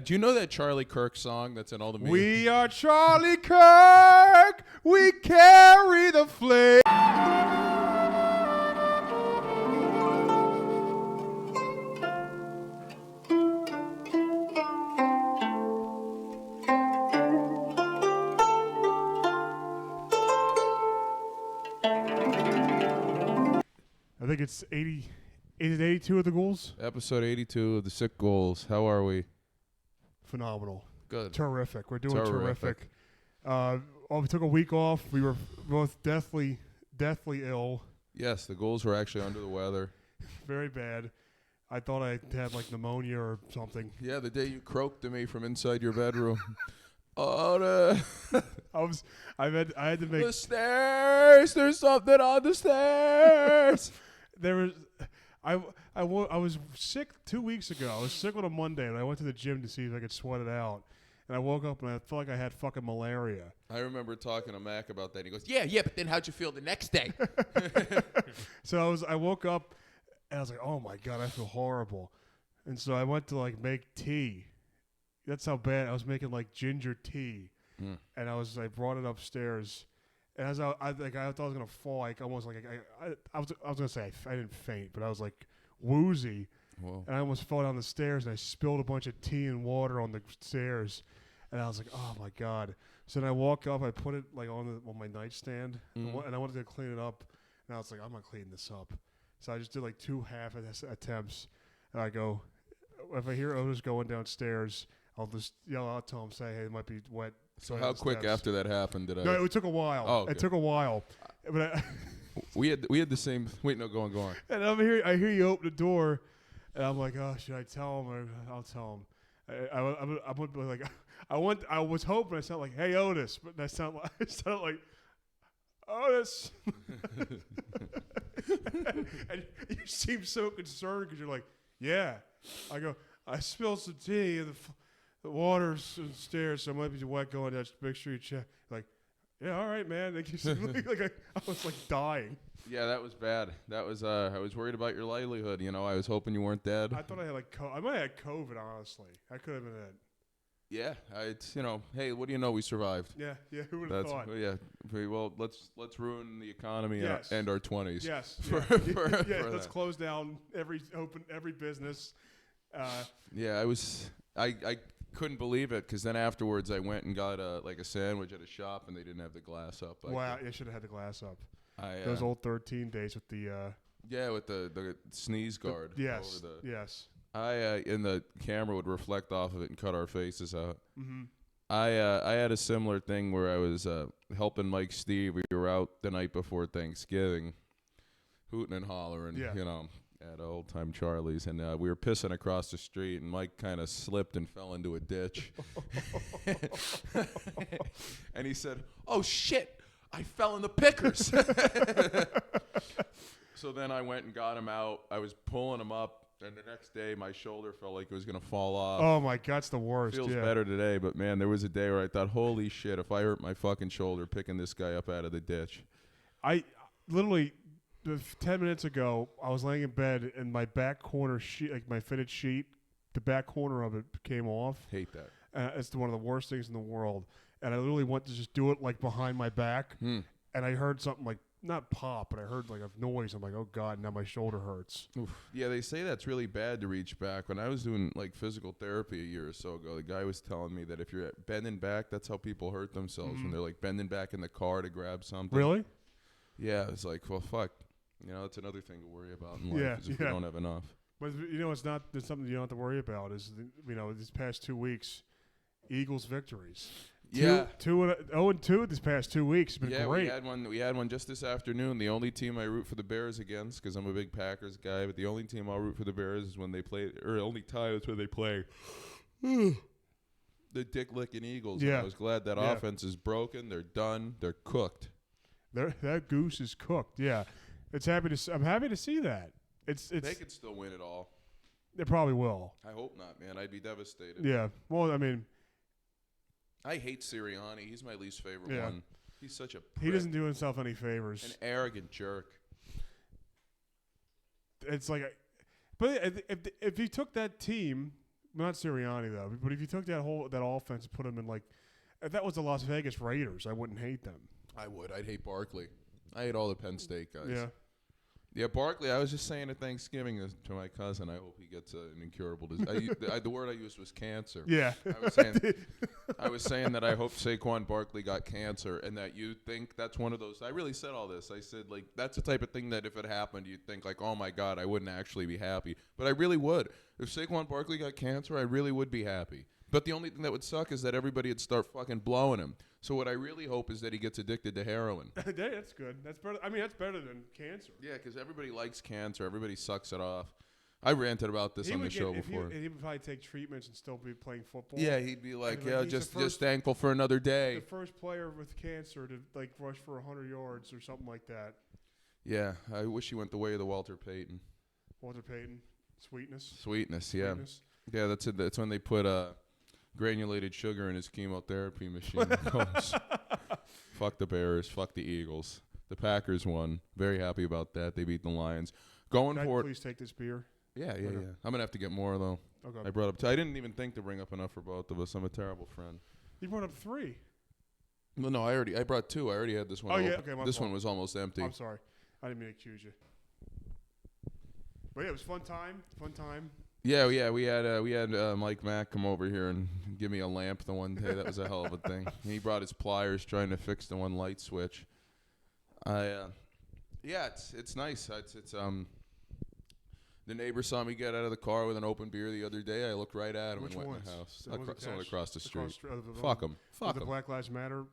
Do you know that Charlie Kirk song that's in all the memes? We are Charlie Kirk. We carry the flame. I think it's 80. Is it 82 of the Ghouls? Episode 82 of the Sick Ghouls. How are we? Phenomenal. Good. Terrific. We're doing terrific. We took a week off. We were both deathly ill. Yes, the Ghouls were actually under the weather. Very bad. I thought I had like pneumonia or something. Yeah, the day you croaked to me from inside your bedroom. I had to make the stairs. There's something on the stairs. I was sick 2 weeks ago. I was sick on a Monday, and I went to the gym to see if I could sweat it out. And I woke up, and I felt like I had fucking malaria. I remember talking to Mac about that. He goes, yeah, but then how'd you feel the next day? So I woke up, and I was like, oh, my God, I feel horrible. And so I went to, make tea. That's how bad. I was making, ginger tea. And I brought it upstairs. And as I thought I was gonna fall, I was gonna say I didn't faint, but I was woozy. Whoa. And I almost fell down the stairs, and I spilled a bunch of tea and water on the stairs, and I was like, oh my God. So then I walked up, I put it on my nightstand, and I wanted to clean it up, and I was like, I'm not cleaning this up. So I just did 2 half attempts, and I go, if I hear Otis going downstairs, I'll just yell out to him, say, hey, it might be wet. So how quick after that happened did I? No, it took a while. Oh, okay. It took a while. But we had the same. Wait, no, go on. And I hear you open the door, and I'm like, oh, should I tell him? Or I'll tell him. I was hoping I sounded like, hey, Otis, but it sounded like Otis. And you seem so concerned because you're like, yeah. I go, I spilled some tea in the water's upstairs, so it might be wet going down. Just make sure you check. Yeah, all right, man. I was dying. Yeah, that was bad. That was I was worried about your livelihood. I was hoping you weren't dead. I thought I had I might have had COVID. Honestly, I could have been it. Yeah, hey, what do you know? We survived. Yeah. Who would have thought? Yeah. Well, let's ruin the economy and our 20s. Yes. Let's close down every business. Yeah, I couldn't believe it because then afterwards I went and got a sandwich at a shop and they didn't have the glass up. Wow, you should have had the glass up. Those old 13 days with the with the sneeze guard. Yes. And the camera would reflect off of it and cut our faces out. Mm-hmm. I had a similar thing where I was helping Mike Steve. We were out the night before Thanksgiving, hooting and hollering, at Old Time Charlie's, and we were pissing across the street, and Mike kind of slipped and fell into a ditch. And he said, "Oh shit, I fell in the pickers." So then I went and got him out. I was pulling him up, and the next day my shoulder felt like it was gonna fall off. Oh my God, it's the worst. Feels better today, but man, there was a day where I thought, holy shit, if I hurt my fucking shoulder picking this guy up out of the ditch. I literally 10 minutes ago, I was laying in bed, and my back corner sheet, my fitted sheet, the back corner of it came off. Hate that. It's one of the worst things in the world. And I literally went to just do it behind my back, and I heard something not pop, but I heard a noise. I'm like, oh God, now my shoulder hurts. Oof. Yeah, they say that's really bad to reach back. When I was doing physical therapy a year or so ago, the guy was telling me that if you're bending back, that's how people hurt themselves when they're bending back in the car to grab something. Really? Yeah, it's well, fuck. That's another thing to worry about in life is if you don't have enough. But it's not. There's something you don't have to worry about. Is these past 2 weeks, Eagles victories. Yeah, 0-2 this past 2 weeks. It's been great. We had one just this afternoon. The only team I root for the Bears against, because I'm a big Packers guy, but the only team I'll root for the Bears is when they play, or only time is when they play the dick licking Eagles. Yeah, and I was glad that offense is broken. They're done. They're cooked. That goose is cooked. Yeah. I'm happy to see that. They could still win it all. They probably will. I hope not, man. I'd be devastated. Yeah. Well, I mean, I hate Sirianni. He's my least favorite one. He's such a prick. He doesn't do himself any favors. An arrogant jerk. It's but if he took that team not Sirianni though. But if you took that offense and put them in like, if that was the Las Vegas Raiders, I wouldn't hate them. I would. I'd hate Barkley. I hate all the Penn State guys. Yeah. Yeah, Barkley, I was just saying at Thanksgiving to my cousin, I hope he gets an incurable disease. The word I used was cancer. Yeah. I was saying that I hope Saquon Barkley got cancer and that you think that's one of those. I really said all this. I said, like, that's the type of thing that if it happened, you'd think, like, oh, my God, I wouldn't actually be happy. But I really would. If Saquon Barkley got cancer, I really would be happy. But the only thing that would suck is that everybody would start fucking blowing him. So what I really hope is that he gets addicted to heroin. That's good. That's better. I mean, that's better than cancer. Yeah, because everybody likes cancer. Everybody sucks it off. I ranted about this on the show before. He would probably take treatments and still be playing football. Yeah, he'd be like, just thankful for another day. The first player with cancer to like rush for 100 yards or something like that. Yeah, I wish he went the way of the Walter Payton. Walter Payton, Sweetness, yeah. Yeah, that's it. That's when they put granulated sugar in his chemotherapy machine. Fuck the Bears. Fuck the Eagles. The Packers won. Very happy about that. They beat the Lions. Going for it. Please take this beer. Yeah. I'm gonna have to get more though. Okay. I brought up. I didn't even think to bring up enough for both of us. I'm a terrible friend. You brought up 3. Well, no, I brought 2. I already had this one. Oh yeah. Okay. This one was almost empty. I'm sorry. I didn't mean to accuse you. But yeah, it was fun time. Yeah. We had Mike Mack come over here and give me a lamp the one day. That was a hell of a thing. He brought his pliers trying to fix the one light switch. It's nice. It's the neighbor saw me get out of the car with an open beer the other day. I looked right at him Which and ones? went in the house. The Someone across the street. Fuck them. The Black Lives Matter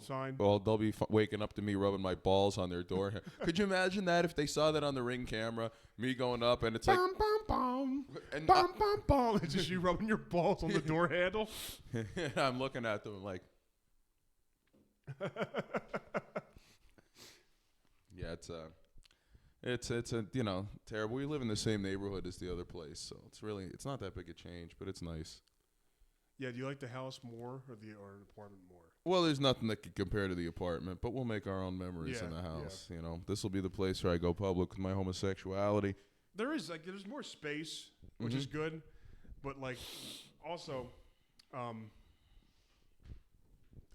sign. Well, they'll be waking up to me rubbing my balls on their door. Could you imagine that if they saw that on the Ring camera? Me going up and it's like bum, bum, bum, and bum, bum, bum. It's just you rubbing your balls on the door handle. I'm looking at them like. Yeah, it's a terrible. We live in the same neighborhood as the other place, so it's not that big a change, but it's nice. Yeah, do you like the house more or an apartment more? Well, there's nothing that can compare to the apartment, but we'll make our own memories in the house. Yeah. This will be the place where I go public with my homosexuality. There's more space, which is good, but also,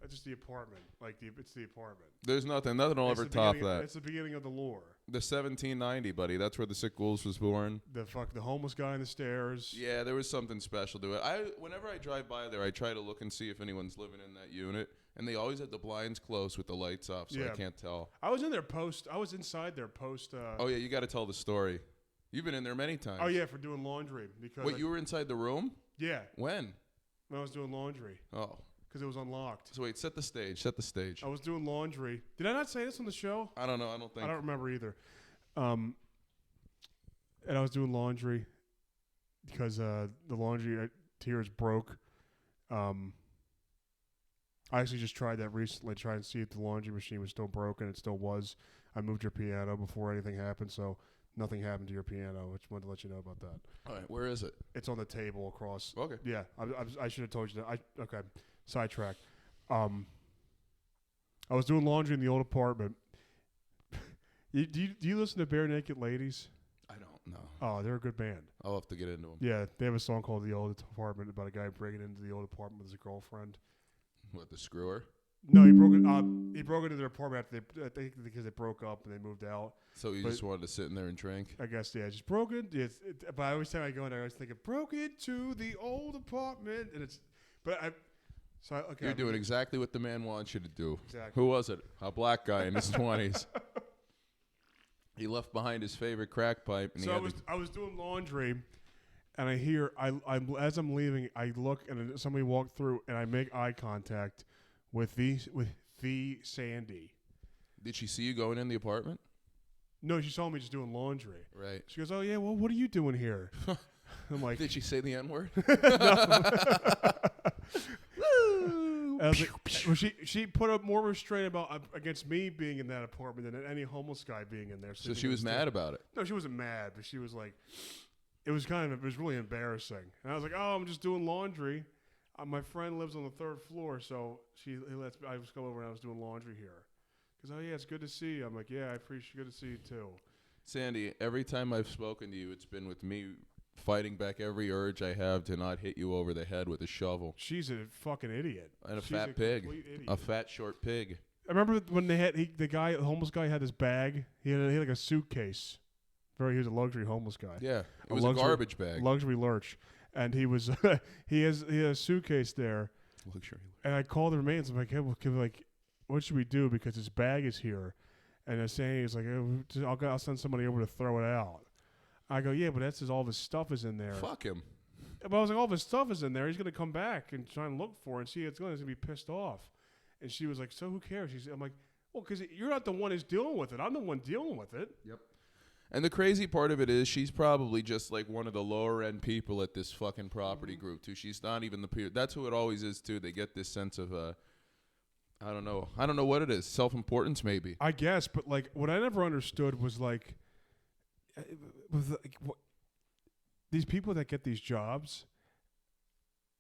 just the apartment. It's the apartment. There's nothing will ever top that. It's the beginning of the lore. The 1790, buddy. That's where the Sick Ghouls was born. The homeless guy on the stairs. Yeah, there was something special to it. Whenever I drive by there, I try to look and see if anyone's living in that unit, and they always had the blinds closed with the lights off, so I can't tell. I was in there I was inside there post. Oh yeah, you got to tell the story. You've been in there many times. Oh yeah, for doing laundry because. Wait, you were inside the room? Yeah. When I was doing laundry. Oh. Because it was unlocked. So wait, set the stage. I was doing laundry. Did I not say this on the show? I don't know. I don't think. I don't remember either. And I was doing laundry because the laundry tiers broke. I actually just tried that recently, trying to see if the laundry machine was still broken. It still was. I moved your piano before anything happened, so nothing happened to your piano. I just wanted to let you know about that. All right, where is it? It's on the table across. Okay. Yeah, I should have told you that. Okay. Sidetrack. I was doing laundry in the old apartment. Do you listen to Bare Naked Ladies? I don't know. Oh, they're a good band. I'll have to get into them. Yeah, they have a song called "The Old Apartment" about a guy breaking into the old apartment with his girlfriend. What, the screwer? No, he broke it. He broke into their apartment I think because they broke up and they moved out. So you just wanted to sit in there and drink? I guess just broken. But every time I go in there, I was thinking broke into the old apartment, and it's. But I. So okay. You're doing exactly what the man wants you to do. Exactly. Who was it? A black guy in his 20s. He left behind his favorite crack pipe. And so I was doing laundry, and I hear as I'm leaving, I look and somebody walked through, and I make eye contact with the Sandy. Did she see you going in the apartment? No, she saw me just doing laundry. Right. She goes, "Oh yeah, well, what are you doing here?" I'm like, "Did she say the N-word?" Well, she put up more restraint against me being in that apartment than any homeless guy being in there. So she was mad about it? No, she wasn't mad, but she was like, it was really embarrassing. And I was like, "Oh, I'm just doing laundry. My friend lives on the 3rd floor, so I just come over and I was doing laundry here." Because, "Oh yeah, it's good to see you." I'm like, "Yeah, I appreciate. Good to see you too." Sandy, every time I've spoken to you, it's been with me fighting back every urge I have to not hit you over the head with a shovel. She's a fucking idiot. And a She's fat pig. A fat, short pig. I remember when they had the homeless guy had his bag. He had like a suitcase. He was a luxury homeless guy. Yeah, it was a garbage bag. Luxury lurch. And he was he had a suitcase there. Luxury. And I called the remains. I'm like, hey, well, what should we do? Because his bag is here. And they're saying, he's like, I'll send somebody over to throw it out. I go, yeah, but that's all of his stuff is in there. Fuck him. But I was like, all of his stuff is in there. He's going to come back and try and look for it and see it's going to be pissed off. And she was like, so who cares? I'm like, well, because you're not the one who's dealing with it. I'm the one dealing with it. Yep. And the crazy part of it is she's probably just like one of the lower end people at this fucking property group too. She's not even the peer. That's who it always is too. They get this sense of I don't know what it is. Self-importance maybe. I guess, but like what I never understood was like these people that get these jobs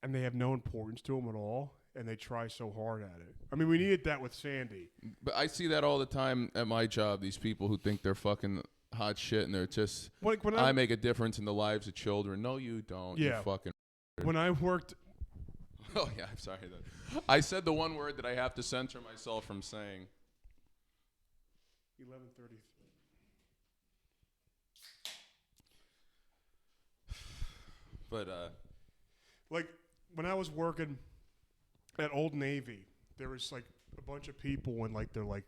and they have no importance to them at all and they try so hard at it. I mean, we needed that with Sandy. But I see that all the time at my job. These people who think they're fucking hot shit and they're just I make a difference in the lives of children. No, you don't. Yeah. You fucking. When I worked. Oh yeah, I'm sorry. I said the one word that I have to censor myself from saying. 11:33. But like when I was working at Old Navy, there was like a bunch of people in like their like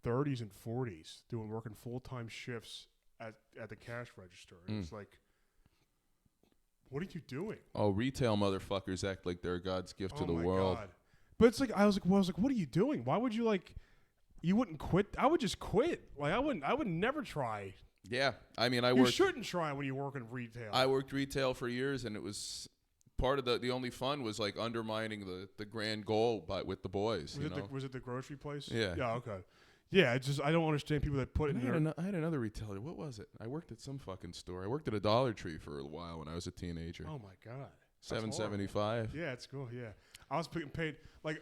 30s and 40s working full-time shifts at the cash register. And it's like, what are you doing? Oh, retail motherfuckers act like they're God's gift to the world. God. But it's like I was like, what are you doing? Why would you like? You wouldn't quit. I would just quit. Like I would never try. Yeah, I mean, you shouldn't try when you work in retail. I worked retail for years, and it was part of the only fun was like undermining the grand goal with the boys. Was it the grocery place? Yeah. Yeah. Okay. Yeah. It's just I don't understand people that put it in there. I had another retailer. What was it? I worked at some fucking store. I worked at a Dollar Tree for a while when I was a teenager. Oh my God. $7.75. Yeah, it's cool. Yeah, I was getting paid like.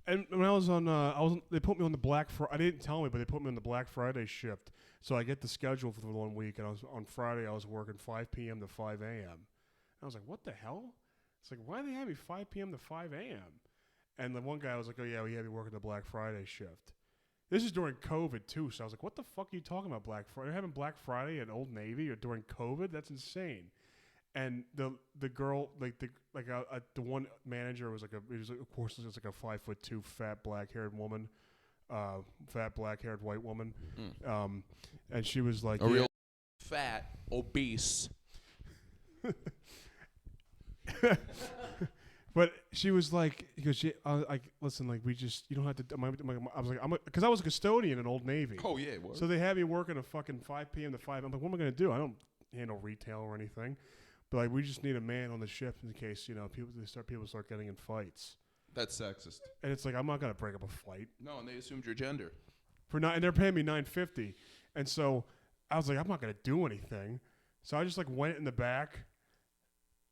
And when I was on, they put me on the Black Friday. I didn't tell me, but they put me on the Black Friday shift. So I get the schedule for the 1 week, and on Friday I was working 5 p.m. to 5 a.m. I was like, what the hell? It's like, why do they have me 5 p.m. to 5 a.m.? And the one guy was like, oh yeah, we have you working the Black Friday shift. This is during COVID too, so I was like, what the fuck are you talking about Black Friday? You're having Black Friday at Old Navy or during COVID? That's insane. And the girl the one manager was like of course it's like a 5'2" fat black-haired woman, fat black-haired white woman, and she was like real fat obese. But she was like, because listen, like we just you don't have to. I was like, because I was a custodian in Old Navy. Oh yeah, what? So they had me working a fucking 5 p.m. to 5. I'm like, what am I gonna do? I don't handle retail or anything. But like, we just need a man on the shift in case people start getting in fights. That's sexist. And it's like I'm not gonna break up a fight. No, and they assumed your gender. And they're paying me $9.50, and so I was like, I'm not gonna do anything. So I just like went in the back,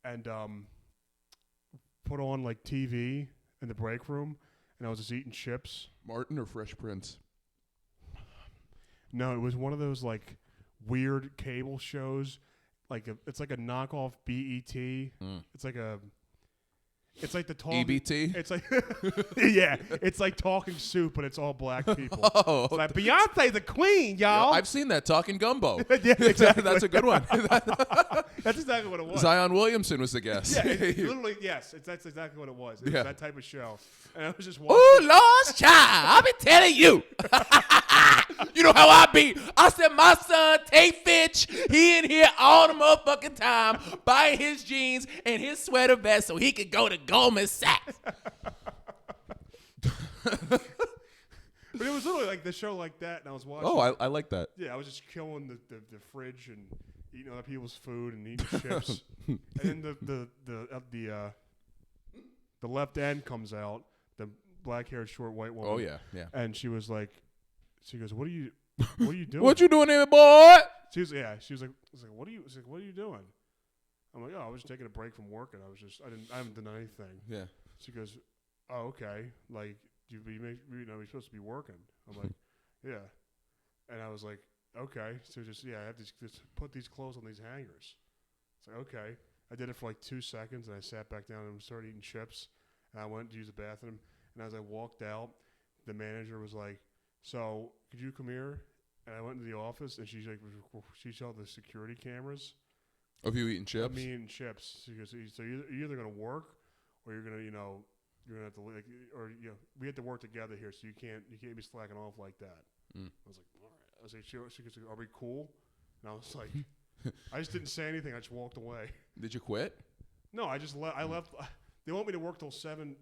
and put on like TV in the break room, and I was just eating chips. Martin or Fresh Prince? No, it was one of those like weird cable shows. It's like a knockoff BET. It's like the talking EBT. It's like yeah, it's like Talking Soup, but it's all black people. Oh, it's like Beyonce the queen, y'all. Yeah, I've seen that Talking Gumbo. Yeah, exactly. That's a good one. That's exactly what it was. Zion Williamson was the guest. Yeah, literally, yes. That's exactly what it was. It was that type of show. And I was just watching. Ooh, Lord's child, I be telling you. You know how I be. I said, my son, Tay Finch, he in here all the motherfucking time buying his jeans and his sweater vest so he could go to Goldman Sachs. But it was literally like the show like that, and I was watching. Oh, I like that. Yeah, I was just killing the fridge and eating other people's food and eating chips. And then the left end comes out, the black-haired short white woman. Oh yeah, yeah. And she goes, "What are you doing? What you doing here, boy?" She was like, "What are you doing?" I'm like, "Oh, I was just taking a break from work, and I haven't done anything." Yeah. She goes, "Oh, okay. Like, you're supposed to be working." I'm like, "Yeah." And I was like, "Okay." So I have to just put these clothes on these hangers. It's like, okay. I did it for like 2 seconds, and I sat back down and started eating chips. And I went to use the bathroom. And as I walked out, the manager was like, "So, could you come here?" And I went into the office, and she saw the security cameras. Of you eating chips? Of me eating chips. She goes, "So you're either going to work, or you're going to, you're going to have to, we have to work together here, so you can't be slacking off like that." I was like, "All right." I was like, she goes, "Are we cool?" And I was like, I just didn't say anything. I just walked away. Did you quit? No, I just I left. They want me to work till 7.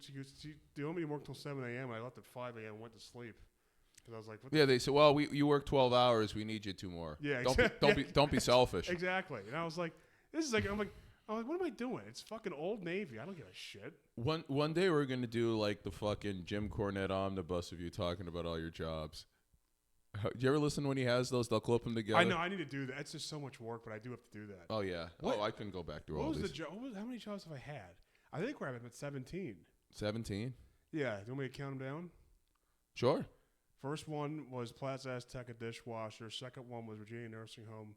They want me to work till 7 a.m. I left at 5 a.m. and went to sleep. Because I was like, they said, well, you work 12 hours. We need you 2 more. Yeah, don't be selfish. Exactly. And I was like, this is like, I'm like, what am I doing? It's fucking Old Navy. I don't give a shit. One day we're gonna do like the fucking Jim Cornette omnibus of you talking about all your jobs. Do you ever listen when he has those? They'll clip them together. I know. I need to do that. It's just so much work, but I do have to do that. Oh yeah. I couldn't go back through all these. How many jobs have I had? I think I'm at 17. 17? Yeah. Do you want me to count them down? Sure. First one was Plaza Azteca dishwasher. Second one was Virginia Nursing Home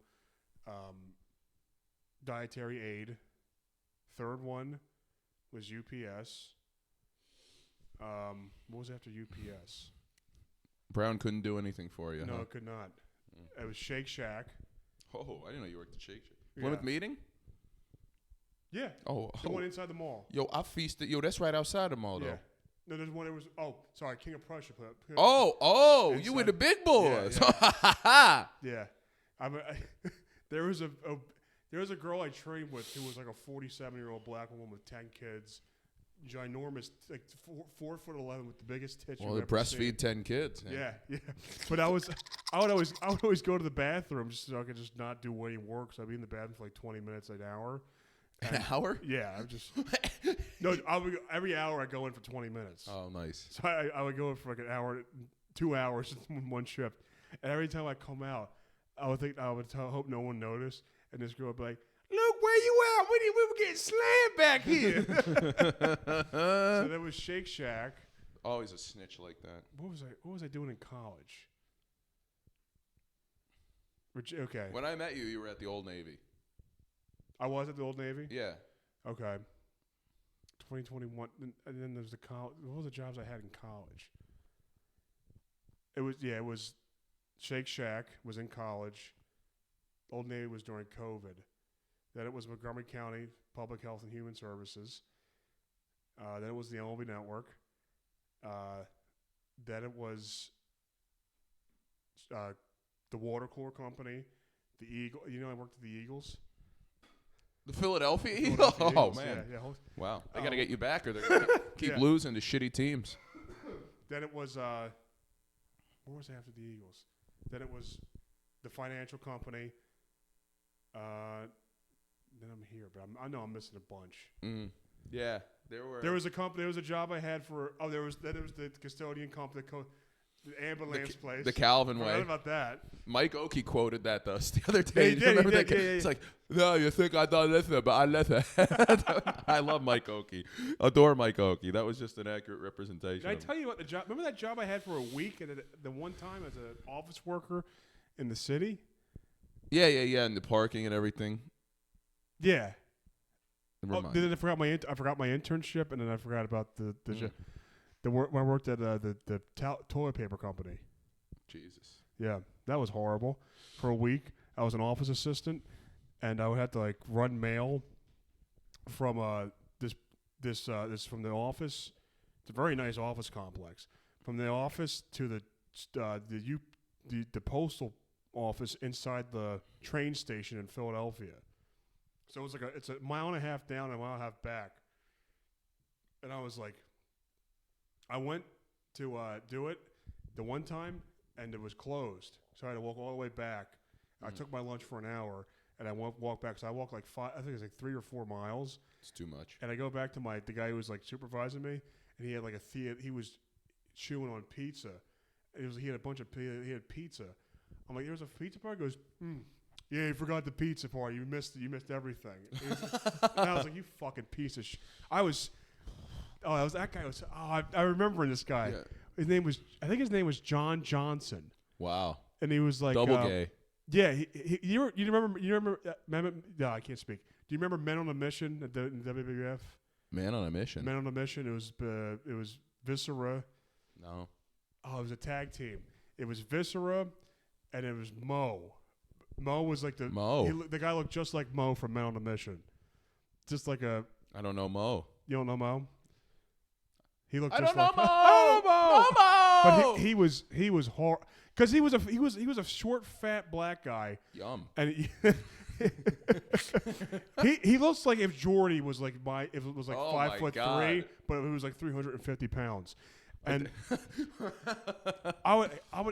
dietary aid. Third one was UPS. What was after UPS? Brown couldn't do anything for you. No, huh? it could not. It was Shake Shack. Oh, I didn't know you worked at Shake Shack. Yeah. Plymouth Meeting? Yeah. The one inside the mall. Yo, I feasted. Yo, that's right outside the mall, though. Yeah. No, there's one. It was. Oh, sorry, King of Prussia. You were the big boys. Yeah. Yeah. There was a girl I trained with who was like a 47-year-old black woman with 10 kids, ginormous, like 4'11" with the biggest tits. Well, they breastfeed 10 kids. Yeah. But I would always go to the bathroom just so I could just not do any work. So I'd be in the bathroom for like 20 minutes, an hour. An hour? Yeah, every hour I go in for 20 minutes. Oh, nice. So I would go in for like an hour, 2 hours in one shift, and every time I come out, I would hope no one noticed, and this girl would be like, "Look where you at? We were getting slammed back here." So there was Shake Shack. Always a snitch like that. What was I doing in college? Okay. When I met you, you were at the Old Navy. I was at the Old Navy? Yeah. Okay. 2021. And then there's the college. What were the jobs I had in college? It was Shake Shack was in college. Old Navy was during COVID. Then it was Montgomery County Public Health and Human Services. Then it was the MLB Network. Then it was the Water Corps Company, the Eagle. I worked at the Eagles. The Philadelphia Eagles? Eagles. Oh, man. Yeah. Wow. They got to get you back or they're going to keep losing to shitty teams. Then it was, what was after the Eagles? Then it was the financial company. Then I'm here, but I know I'm missing a bunch. Yeah. There was a job I had for, there was the custodian company, the ambulance place. The Calvin way. I forgot about that. Mike Oakey quoted that to us the other day. He did. It's like, no, you think I don't listen, but I listen. I love Mike Oakey. Adore Mike Oakey. That was just an accurate representation. Did I tell you about the job? Remember that job I had for a week at the one time as an office worker in the city? Yeah, and the parking and everything. Yeah. Then I forgot my internship, and then I forgot about the when I worked at the toilet paper company. Jesus. Yeah, that was horrible. For a week, I was an office assistant, and I would have to like run mail from this from the office. It's a very nice office complex. From the office to the postal office inside the train station in Philadelphia. So it's a mile and a half down and a mile and a half back. And I was like, I went to do it the one time, and it was closed. So I had to walk all the way back. I took my lunch for an hour, and I walked back. So I walked like 3 or 4 miles. It's too much. And I go back to the guy who was like supervising me, and he had like he was chewing on pizza. He had a bunch of pizza. I'm like, there's a pizza part? He goes, yeah, you forgot the pizza part. You missed everything. And I was like, you fucking piece of shit. I was that guy. I remember this guy. Yeah. I think his name was John Johnson. Wow. And he was like double gay. Yeah, you remember? No, I can't speak. Do you remember Men on a Mission at the WWF? Man on a Mission. Men on a Mission. It was Viscera. No. Oh, it was a tag team. It was Viscera, and it was Mo. Mo was like the guy looked just like Mo from Men on a Mission. Just like a. I don't know Mo. You don't know Mo? He looked. I just don't know like, Mo. Oh, Mo. Mo. But he was hard because he was a short, fat black guy. Yum. And he looks like if Jordy was like if it was like 5'3", but it was like 350 pounds. And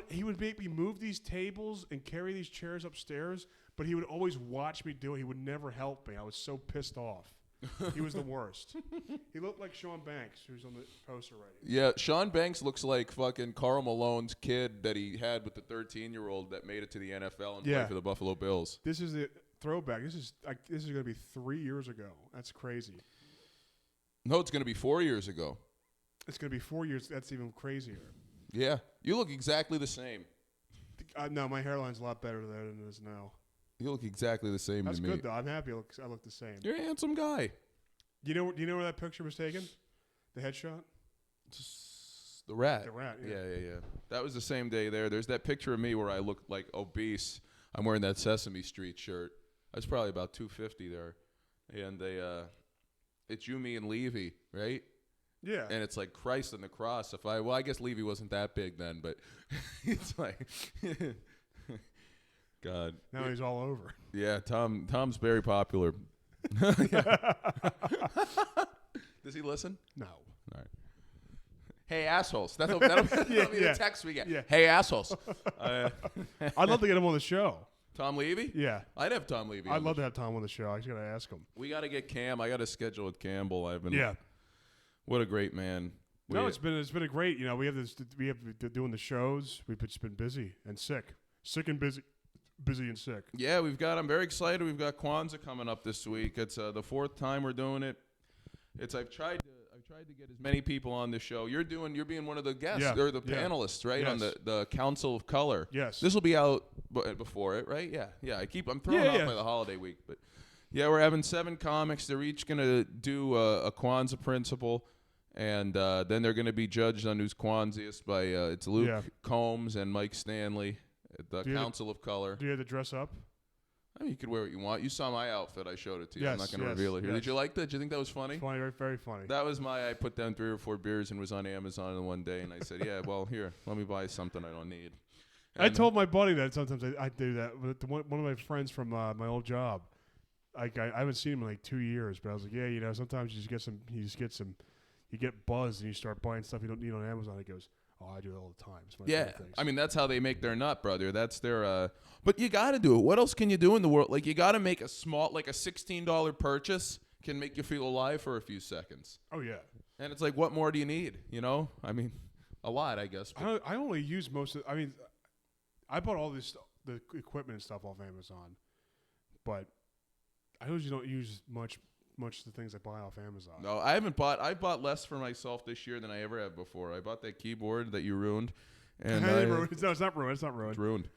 he would make me move these tables and carry these chairs upstairs, but he would always watch me do it. He would never help me. I was so pissed off. He was the worst. He looked like Sean Banks, who's on the poster right here. Yeah, Sean Banks looks like fucking Karl Malone's kid that he had with the 13-year-old that made it to the NFL and played for the Buffalo Bills. This is the throwback. This is going to be 3 years ago. That's crazy. No, it's going to be 4 years ago. It's going to be 4 years. That's even crazier. Yeah, you look exactly the same. No, my hairline's a lot better than it is now. You look exactly the same That's to me. good, though. I'm happy I look the same. You're a handsome guy. Do you know where that picture was taken? The headshot? The rat. The rat, yeah. That was the same day there. There's that picture of me where I looked like obese. I'm wearing that Sesame Street shirt. I was probably about 250 there. And it's you, me, and Levy, right? Yeah. And it's like Christ on the cross. I guess Levy wasn't that big then, but it's like... God. Now he's all over. Yeah, Tom's very popular. Does he listen? No. All right. Hey, assholes. That'll be the text we get. Yeah. Hey, assholes. I'd love to get him on the show. Tom Levy? Yeah. I'd have Tom Levy. I'd love to have Tom on the show. I just got to ask him. We got to get Cam. I got to schedule with Campbell. Yeah. What a great man. It's been a great, we have doing the shows. We've just been busy and sick and busy. Busy and sick. Yeah, I'm very excited. We've got Kwanzaa coming up this week. It's the fourth time we're doing it. I've tried to get as many people on the show. You're being one of the guests or the panelists, right? Yes. On the Council of Color. Yes. This will be out before it, right? Yeah. Yeah. I'm thrown off by the holiday week, but yeah, we're having 7 comics. They're each gonna do a Kwanzaa principle, and then they're gonna be judged on who's Kwanzaa by it's Luke Combs and Mike Stanley. The Council of Color. Do you have to dress up? I mean, you could wear what you want. You saw my outfit. I showed it to you. Yes, I'm not going to reveal it here. Did you like that? Did you think that was funny? Funny, very, very funny. That was I put down 3 or 4 beers and was on Amazon in one day, and I said, yeah, well, here, let me buy something I don't need. And I told my buddy that sometimes I do that. With one of my friends from my old job, I haven't seen him in like 2 years, but I was like, yeah, sometimes you get buzzed and you start buying stuff you don't need on Amazon. He goes, oh, I do it all the time. Yeah, I mean, that's how they make their nut, brother. That's their, but you got to do it. What else can you do in the world? Like, you got to make a $16 purchase can make you feel alive for a few seconds. Oh, yeah. And it's like, what more do you need? I mean, a lot, I guess. I only use most of, I bought all the equipment and stuff off Amazon, but I usually don't use much of the things I buy off Amazon. No, I haven't bought. I bought less for myself this year than I ever have before. I bought that keyboard that you ruined, and it's not ruined. It's not ruined. It's ruined.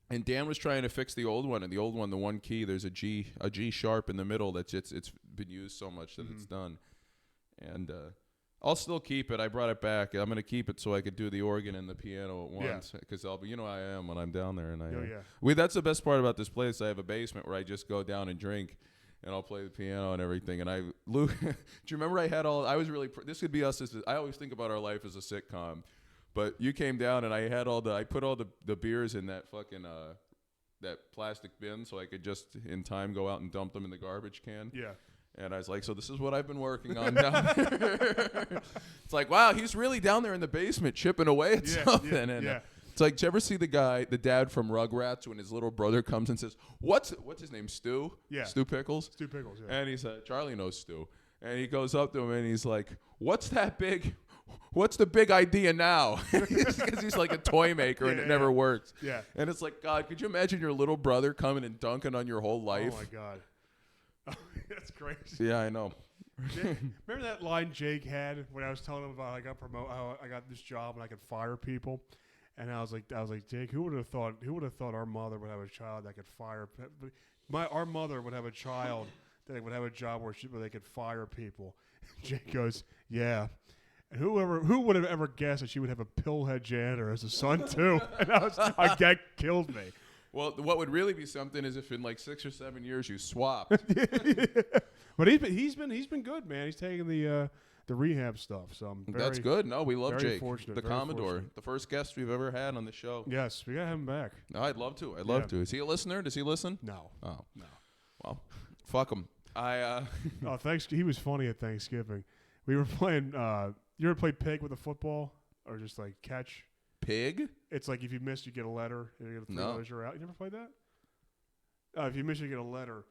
And Dan was trying to fix the old one, and the old one, the one key, there's a G sharp in the middle. It's been used so much that it's done. And I'll still keep it. I brought it back. I'm gonna keep it so I could do the organ and the piano at once. Because I'll be, how I am when I'm down there. And that's the best part about this place. I have a basement where I just go down and drink. And I'll play the piano and everything. And Luke, do you remember I was really, this could be us. I always think about our life as a sitcom. But you came down and I put all the beers in that fucking, that plastic bin so I could just in time go out and dump them in the garbage can. Yeah. And I was like, so this is what I've been working on down there. It's like, wow, he's really down there in the basement chipping away at something. It's like, did you ever see the dad from Rugrats, when his little brother comes and says, what's his name, Stu? Yeah. Stu Pickles? Stu Pickles, yeah. And he said, Charlie knows Stu. And he goes up to him and he's like, what's the big idea now? Because he's like a toy maker and it never works. Yeah. And it's like, God, could you imagine your little brother coming and dunking on your whole life? Oh, my God. That's crazy. Yeah, I know. Remember that line Jake had when I was telling him about how I got this job and I could fire people? And I was like, Jake, who would have thought our mother would have a child that could fire? Our mother would have a child they would have a job where they could fire people. Jake goes, yeah. And who would have ever guessed that she would have a pillhead janitor as a son too? And that killed me. Well, what would really be something is if in like 6 or 7 years you swapped. But he's been good, man. He's taking the rehab stuff. So that's good. No, we love Jake, fortunate, the Commodore, the first guest we've ever had on the show. Yes, we gotta have him back. No, I'd love to. I'd love to. Is he a listener? Does he listen? No. Oh no. Well, fuck him. Oh, thanks. He was funny at Thanksgiving. We were playing. You ever play pig with a football or just like catch? Pig? It's like if you miss, you get a letter. If you get 3 letters, you're out. You never played that? If you miss, you get a letter,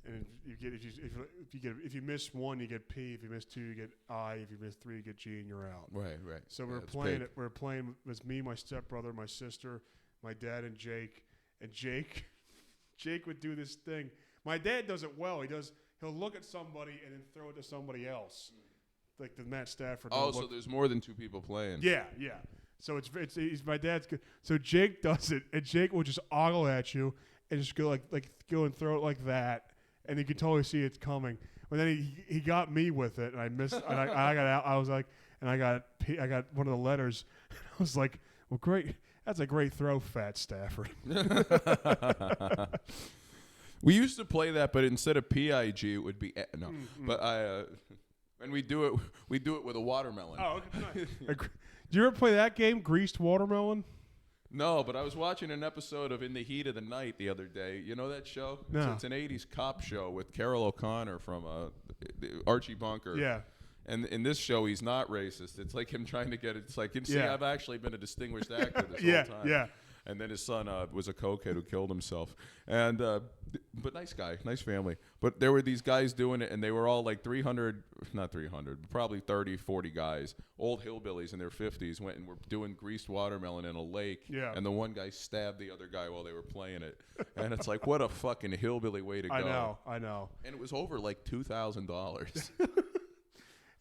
and if you miss 1, you get P. If you miss 2, you get I. If you miss 3, you get G, and you're out. Right. So we're playing it. We're playing. It was me, my stepbrother, my sister, my dad, and Jake. And Jake would do this thing. My dad does it well. He'll look at somebody and then throw it to somebody else. Like the Matt Stafford. Oh, so there's more than 2 people playing. Yeah. So he's my dad's good. So Jake does it, and Jake will just ogle at you and just go go and throw it like that, and you can totally see it's coming. But then he got me with it, and I missed. And I got out. I was like, and I got one of the letters. I was like, well, great. That's a great throw, Fat Stafford. We used to play that, but instead of PIG, it would be no. Mm-hmm. But and we do it with a watermelon. Oh, okay. Do you ever play that game, Greased Watermelon? No, but I was watching an episode of In the Heat of the Night the other day. You know that show? No. It's an 80s cop show with Carol O'Connor from Archie Bunker. Yeah. And in this show, he's not racist. It's like him trying to get it. It's like, see, I've actually been a distinguished actor this whole time. Yeah. And then his son was a cokehead who killed himself. And but nice guy, nice family. But there were these guys doing it, and they were all like 300, not 300, but probably 30, 40 guys, old hillbillies in their 50s, went and were doing greased watermelon in a lake. Yeah. And the one guy stabbed the other guy while they were playing it. And it's like, what a fucking hillbilly way to go. I know. And it was over like $2,000.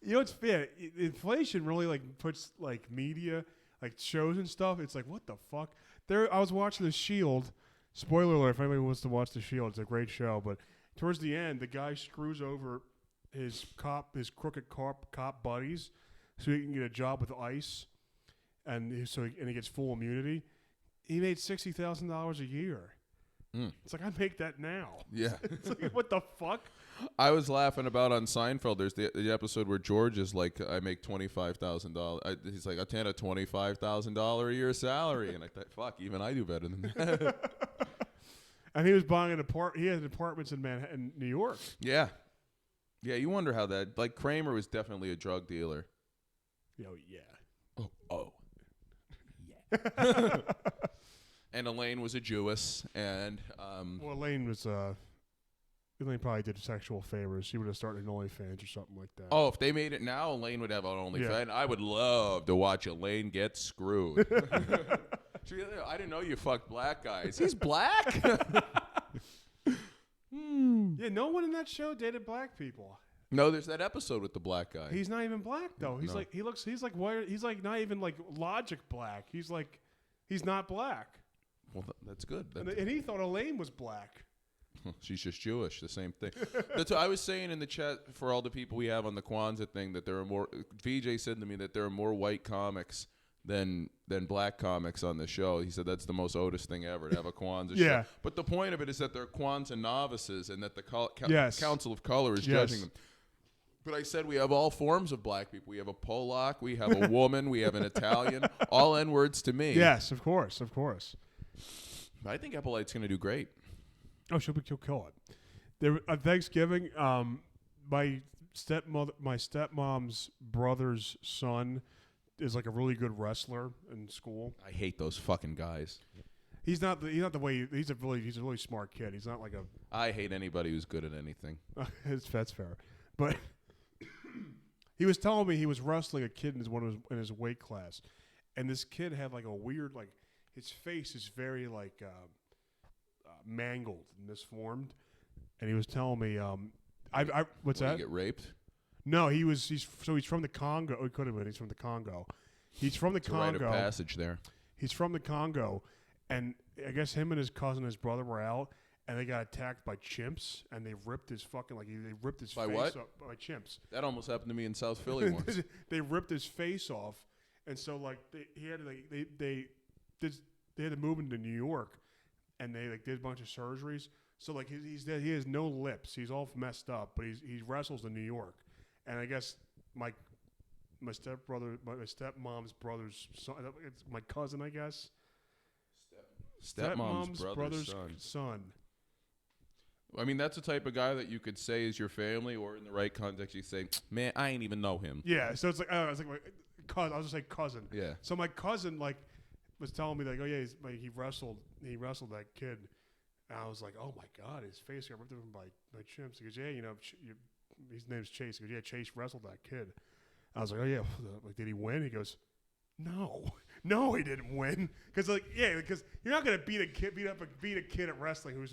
You know, it's fair. Inflation really like puts like media, like shows and stuff. It's like, what the fuck? I was watching The Shield. Spoiler alert, if anybody wants to watch The Shield, it's a great show. But towards the end, the guy screws over his crooked cop buddies so he can get a job with ICE, and he gets full immunity. He made $60,000 a year. It's like, I make that now. Yeah. It's like, what the fuck? I was laughing about on Seinfeld. There's the episode where George is like, I make $25,000. He's like, I take a $25,000 a year salary, and I thought, fuck, even I do better than that. And he was buying he had apartments in Manhattan, New York. Yeah, you wonder how that. Like Kramer was definitely a drug dealer. Oh yeah. Oh. Yeah. And Elaine was a Jewess, and well, Elaine probably did sexual favors. She would have started an OnlyFans or something like that. Oh, if they made it now, Elaine would have an OnlyFans. Yeah. I would love to watch Elaine get screwed. I didn't know you fucked black guys. He's black? Yeah, no one in that show dated black people. No, there's that episode with the black guy. He's not even black though. He's like he's like not even like logic black. He's not black. Well, that's good. And he thought Elaine was black. She's just Jewish, the same thing. That's what I was saying in the chat for all the people we have on the Kwanzaa thing, that there are more. VJ said to me that there are more white comics than black comics on the show. He said that's the most Otis thing ever to have a Kwanzaa show. But the point of it is that they're Kwanzaa novices and that the Council of Color is judging them. But I said we have all forms of black people. We have a Polak, we have a woman, we have an Italian, all N-words to me. Yes, of course. I think Eppolite's going to do great. Oh, she'll kill it. There on Thanksgiving, my stepmom's brother's son is like a really good wrestler in school. I hate those fucking guys. He's not the way he's a really smart kid. He's not like a. I hate anybody who's good at anything. That's fair, but he was telling me he was wrestling a kid in his weight class, and this kid had like a weird his face is very mangled and misformed, and he was telling me, what's that? Did he get raped? No, he's from the Congo. He could have been. He's from the Congo. He's from the Congo. It's a rite of passage there. He's from the Congo, and I guess him and his cousin, his brother, were out, and they got attacked by chimps, and they ripped his fucking they ripped his by face what? off by chimps. That almost happened to me in South Philly once. They ripped his face off, and so like they had to move him to New York, and they did a bunch of surgeries. So like he has no lips. He's all messed up, but he wrestles in New York, and I guess my stepmom's brother's son. It's my cousin, I guess. Stepmom's brother's son. I mean, that's the type of guy that you could say is your family, or in the right context, you say, "Man, I ain't even know him." Yeah, so it's like I was like my cousin. I was just say cousin. Yeah. So my cousin was telling me oh yeah, he wrestled that kid, and I was like, oh my god, his face got ripped open by chimps. He goes, yeah, his name's Chase. He goes, yeah, Chase wrestled that kid. I was like, oh yeah, did he win? He goes, no, he didn't win. Because you're not gonna beat a kid at wrestling who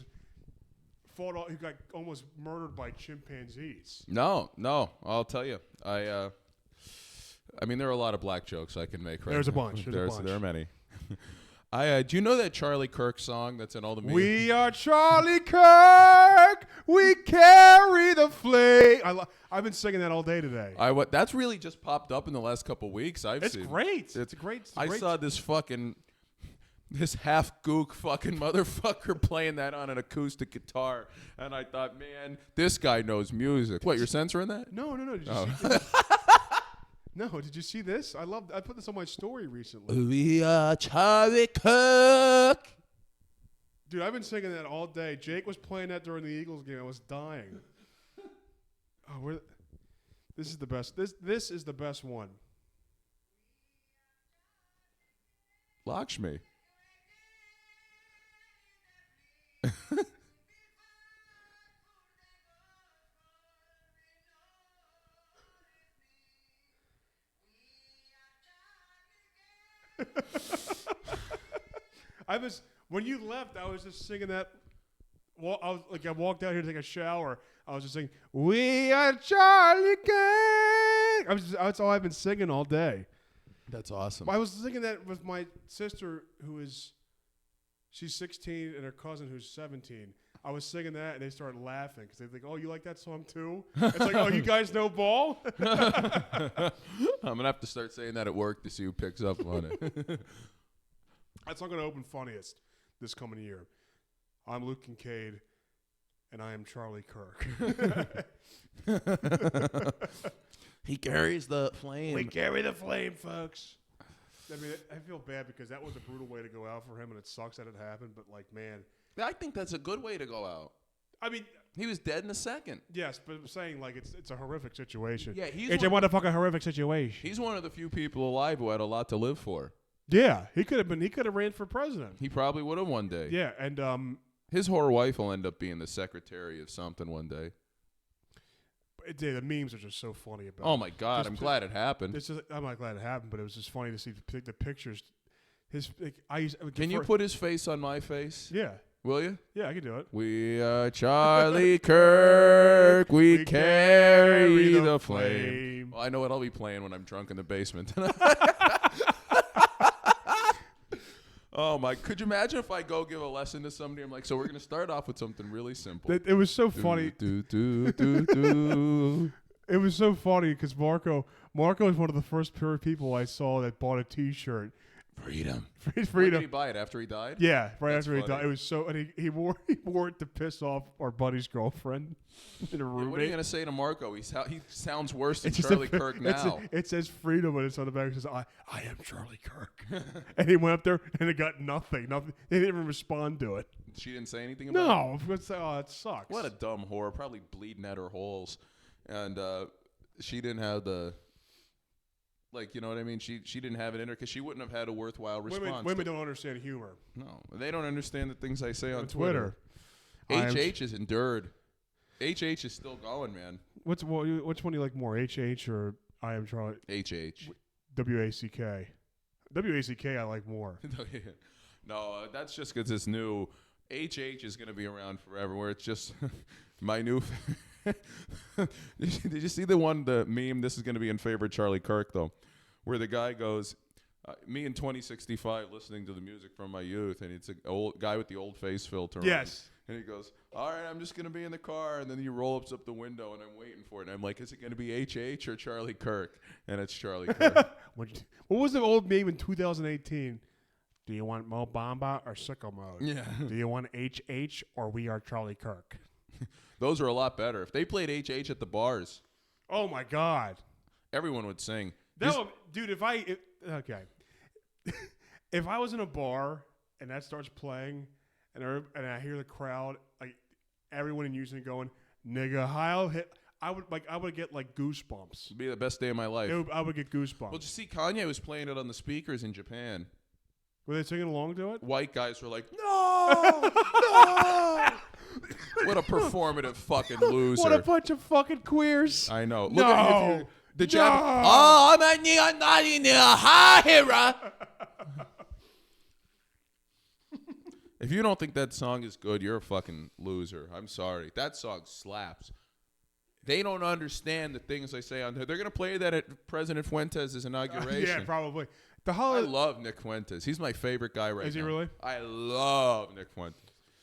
got almost murdered by chimpanzees. No, I'll tell you. I mean, there are a lot of black jokes I can make. Right There's now. a bunch. There are many. Do you know that Charlie Kirk song that's in all the memes? We are Charlie Kirk. We carry the flame. I've been singing that all day today. That's really just popped up in the last couple of weeks. It's great. It's great. I saw this half gook fucking motherfucker playing that on an acoustic guitar, and I thought, man, this guy knows music. What, you're censoring that? No. Did you see No, did you see this? I put this on my story recently. We are Charlie Kirk. Dude, I've been singing that all day. Jake was playing that during the Eagles game. I was dying. This is the best. This is the best one. Lakshmi. When you left, I was just singing that. Well, I walked out here to take a shower. I was just singing, "We are Charlie Gang." That's all I've been singing all day. That's awesome. I was singing that with my sister, she's 16, and her cousin who's 17. I was singing that, and they started laughing because they think, "Oh, you like that song too?" It's like, "Oh, you guys know ball." I'm gonna have to start saying that at work to see who picks up on it. That's not gonna open funniest this coming year. I'm Luke Kincaid, and I am Charlie Kirk. He carries the flame. We carry the flame, folks. I mean, I feel bad because that was a brutal way to go out for him, and it sucks that it happened. But man, I think that's a good way to go out. I mean, he was dead in a second. Yes, but I'm saying it's a horrific situation. Yeah, it's a motherfucking horrific situation. He's one of the few people alive who had a lot to live for. Yeah, he could have ran for president. He probably would have one day. Yeah, and his whore wife will end up being the secretary of something one day. The memes are just so funny about. Oh my God! I'm glad it happened. I'm not glad it happened, but it was just funny to see the pictures. Can you put his face on my face? Yeah. Will you? Yeah, I can do it. We are Charlie Kirk. We carry the flame. Well, I know what I'll be playing when I'm drunk in the basement. Oh my! Could you imagine if I go give a lesson to somebody? I'm like, so we're gonna start off with something really simple. It was so funny. It was so funny because Marco is one of the first people I saw that bought a T-shirt. Freedom. Freedom. Did he buy it after he died? Yeah, after he died. It was so, and he wore it to piss off our buddy's girlfriend. And a roommate. What are you gonna say to Marco? He sounds worse than Charlie Kirk now. It says freedom, and it's on the back. It says, "I am Charlie Kirk," and he went up there and it got nothing. Nothing. They didn't even respond to it. She didn't say anything about it. No, oh, it sucks. What a dumb whore. Probably bleeding at her holes, and she didn't have the. Like, you know what I mean? She didn't have it in her because she wouldn't have had a worthwhile response. Women don't understand humor. No, they don't understand the things I say on Twitter. HH has endured. HH is still going, man. Which one do you like more, HH or I am Charlie? HH. WACK. WACK I like more. No, that's just because it's new. HH is going to be around forever, where it's just my new... Did you see the meme? This is going to be in favor of Charlie Kirk, though, where the guy goes, me in 2065 listening to the music from my youth, and it's an old guy with the old face filter. Yes. On. And he goes, all right, I'm just going to be in the car. And then he rolls up the window, and I'm waiting for it. And I'm like, is it going to be H.H. or Charlie Kirk? And it's Charlie Kirk. What was the old meme in 2018? Do you want Mo Bamba or Sicko Mode? Yeah. Do you want H.H. or We Are Charlie Kirk? Those are a lot better. If they played H.H. at the bars, oh, my God. everyone would sing. Dude, if I was in a bar and that starts playing and I hear the crowd, like everyone in unison going, nigga, Heil hit. I would get like goosebumps. It'd be the best day of my life. I would get goosebumps. Well, did you see Kanye was playing it on the speakers in Japan? Were they singing along to it? White guys were like, no, no. What a performative fucking loser. What a bunch of fucking queers. I know. Look No. at you. The No. Oh, I'm a nigga. If you don't think that song is good, you're a fucking loser. I'm sorry. That song slaps. They don't understand the things I say on there. They're going to play that at President Fuentes' inauguration. Yeah, probably. I love Nick Fuentes. He's my favorite guy right now. Is he really? I love Nick Fuentes.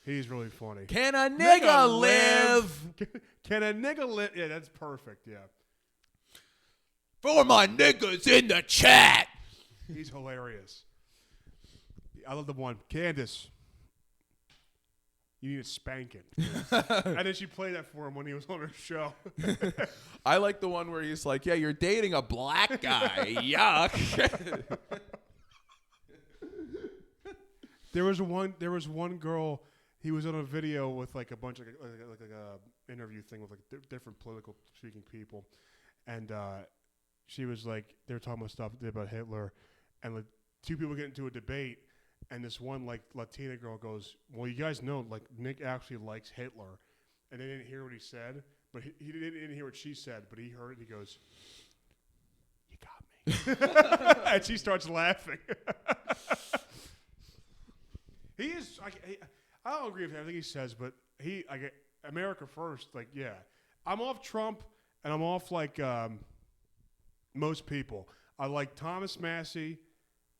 He's really funny. Can a nigga live? Can a nigga live? Yeah, that's perfect. Yeah. For my niggas in the chat. He's hilarious. I love the one. Candace, you need a spanking. And then she played that for him when he was on her show. I like the one where he's like, yeah, you're dating a black guy. Yuck. There was one girl. He was on a video with like a bunch of like a interview thing with like different political speaking people, and she was like, they were talking about stuff about Hitler, and like two people get into a debate, and this one like Latina girl goes, well, you guys know like Nick actually likes Hitler, and they didn't hear what he said, but he didn't hear what she said, but he heard it. He goes, you got me, and she starts laughing. He is. I don't agree with everything he says, but America first. Like, yeah, I'm off Trump, and I'm off like most people. I like Thomas Massey,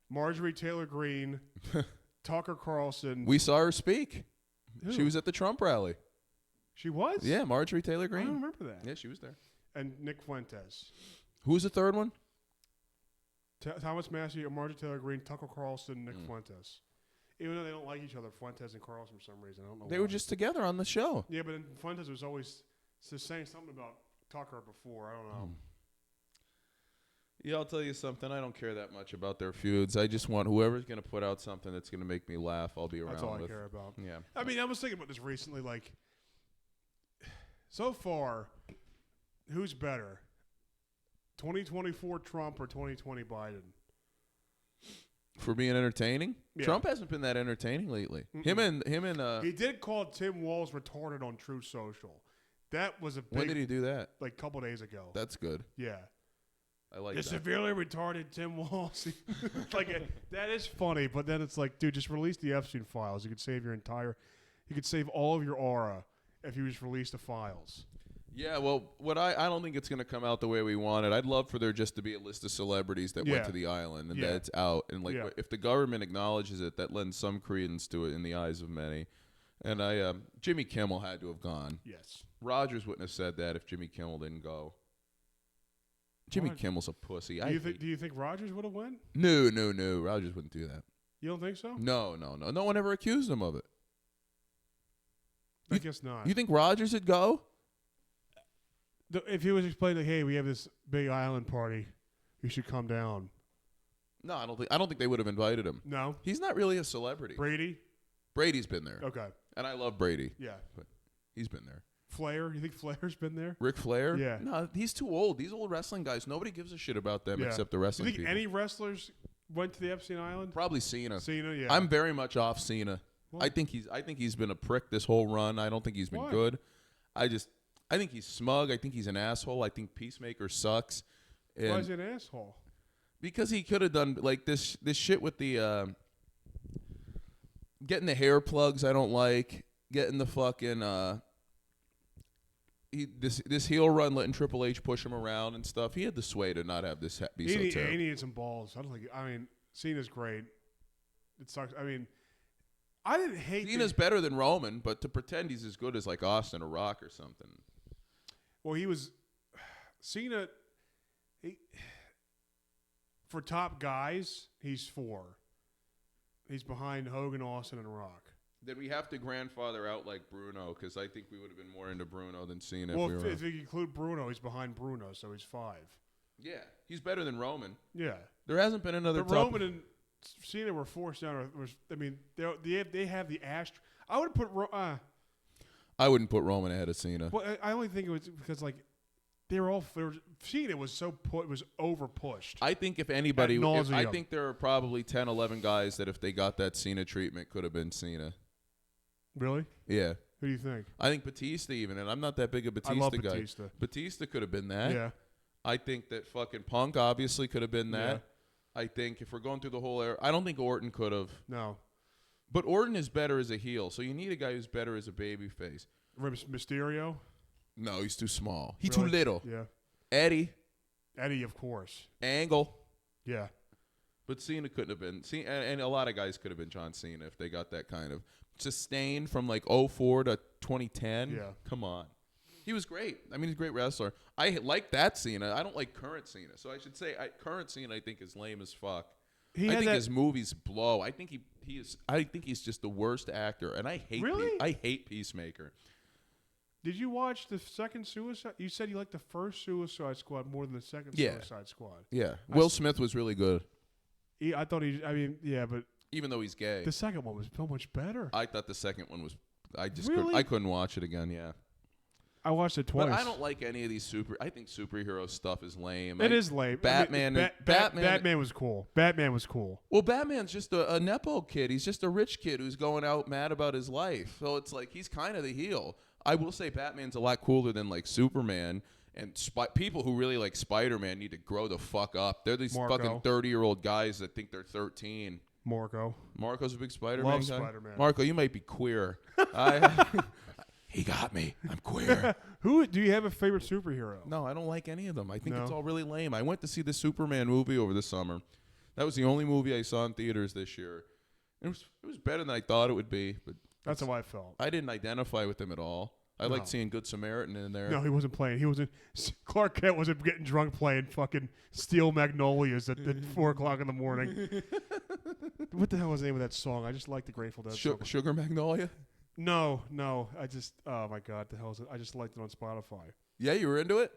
Marjorie Taylor Greene, Tucker Carlson. We saw her speak. Who? She was at the Trump rally. She was? Yeah, Marjorie Taylor I Greene. don't remember that. Yeah, she was there. And Nick Fuentes. Who was the third one? Thomas Massey, Marjorie Taylor Greene, Tucker Carlson, Nick Fuentes. Even though they don't like each other, Fuentes and Carlson for some reason. I don't know. They were just together on the show. Yeah, but Fuentes was always saying something about Tucker before. I don't know. Yeah, I'll tell you something. I don't care that much about their feuds. I just want whoever's going to put out something that's going to make me laugh, I'll be around with. That's all I care about. Yeah. I mean, I was thinking about this recently. Like, so far, who's better? 2024 Trump or 2020 Biden? For being entertaining? Yeah. Trump hasn't been that entertaining lately. Him and he did call Tim Walz retarded on Truth Social. That was a big... When did he do that? Like a couple days ago. That's good. Yeah. I like the that. severely retarded Tim Walz. That is funny, but then it's like, dude, just release the Epstein files. You could save all of your aura if you just release the files. Yeah, well, I don't think it's going to come out the way we want it. I'd love for there just to be a list of celebrities that went to the island and that it's out. And if the government acknowledges it, that lends some credence to it in the eyes of many. And Jimmy Kimmel had to have gone. Yes. Rogers wouldn't have said that if Jimmy Kimmel didn't go. Jimmy Kimmel's a pussy. Do you think Rogers would have went? No. Rogers wouldn't do that. You don't think so? No. No one ever accused him of it. I guess not. You think Rogers would go? If he was explaining, hey, we have this big island party, you should come down. No, I don't think they would have invited him. No? He's not really a celebrity. Brady? Brady's been there. Okay. And I love Brady. Yeah. But he's been there. Flair? You think Flair's been there? Ric Flair? Yeah. No, he's too old. These old wrestling guys, nobody gives a shit about them except the wrestling You think people. any wrestlers went to the Epstein Island? Probably Cena. Cena, yeah. I'm very much off Cena. What? I think he's been a prick this whole run. I don't think he's been good. I think he's smug. I think he's an asshole. I think Peacemaker sucks. And why is he an asshole? Because he could have done like this shit with the getting the hair plugs. I don't like getting the fucking this heel run, letting Triple H push him around and stuff. He had the sway to not have this be so terrible. He needed some balls. I mean, Cena's great. It sucks. I mean, I didn't hate Cena's better than Roman, but to pretend he's as good as like Austin or Rock or something. Well, he was Cena. For top guys, he's 4. He's behind Hogan, Austin, and Rock. Then we have to grandfather out like Bruno, because I think we would have been more into Bruno than Cena. Well, if you include Bruno, he's behind Bruno, so he's 5. Yeah, he's better than Roman. Yeah. There hasn't been another But Roman and Cena were forced down. They have the asterisk. I would put. I wouldn't put Roman ahead of Cena. Well, I only think it was because they were all. Cena was was over pushed. I think if anybody, I think there are probably 10, 11 guys that if they got that Cena treatment could have been Cena. Really? Yeah. Who do you think? I think Batista even, and I'm not that big a Batista I love guy. Batista. Batista could have been that. Yeah. I think that fucking Punk obviously could have been that. Yeah. I think if we're going through the whole era, I don't think Orton could have. No. But Orton is better as a heel, so you need a guy who's better as a babyface. Mysterio? No, he's too small. He's Really? too little. Yeah. Eddie, of course. Angle. Yeah. But Cena couldn't have been. And a lot of guys could have been John Cena if they got that kind of sustain from like 04 to 2010. Yeah. Come on. He was great. I mean, he's a great wrestler. I like that Cena. I don't like current Cena. So I should say current Cena I think is lame as fuck. I think his movies blow. I think he is. I think he's just the worst actor. And I hate I hate Peacemaker. Did you watch the second Suicide? You said you liked the first Suicide Squad more than the second Suicide Squad. Yeah. Will Smith was really good. I thought but even though he's gay. the second one was so much better. I thought the second one was. Really? I couldn't watch it again. Yeah. I watched it twice. But I don't like any of these I think superhero stuff is lame. It is lame. Batman. Batman was cool. Batman was cool. Well, Batman's just a Nepo kid. He's just a rich kid who's going out mad about his life. So it's like he's kind of the heel. I will say Batman's a lot cooler than like Superman. And people who really like Spider-Man need to grow the fuck up. They're these fucking 30-year-old guys that think they're 13. Marco's a big Spider-Man Love guy. Spider-Man. Marco, you might be queer. He got me. I'm queer. Who do you have a favorite superhero? No, I don't like any of them. I think it's all really lame. I went to see the Superman movie over the summer. That was the only movie I saw in theaters this year. It was better than I thought it would be, but That's how I felt. I didn't identify with him at all. I liked seeing Good Samaritan in there. No, he wasn't playing. Clark Kent wasn't getting drunk playing fucking Steel Magnolias at 4 o'clock in the morning. What the hell was the name of that song? I just like the Grateful Dead song. Sugar Magnolia? No. I just, oh my God, the hell is it? I just liked it on Spotify. Yeah, you were into it?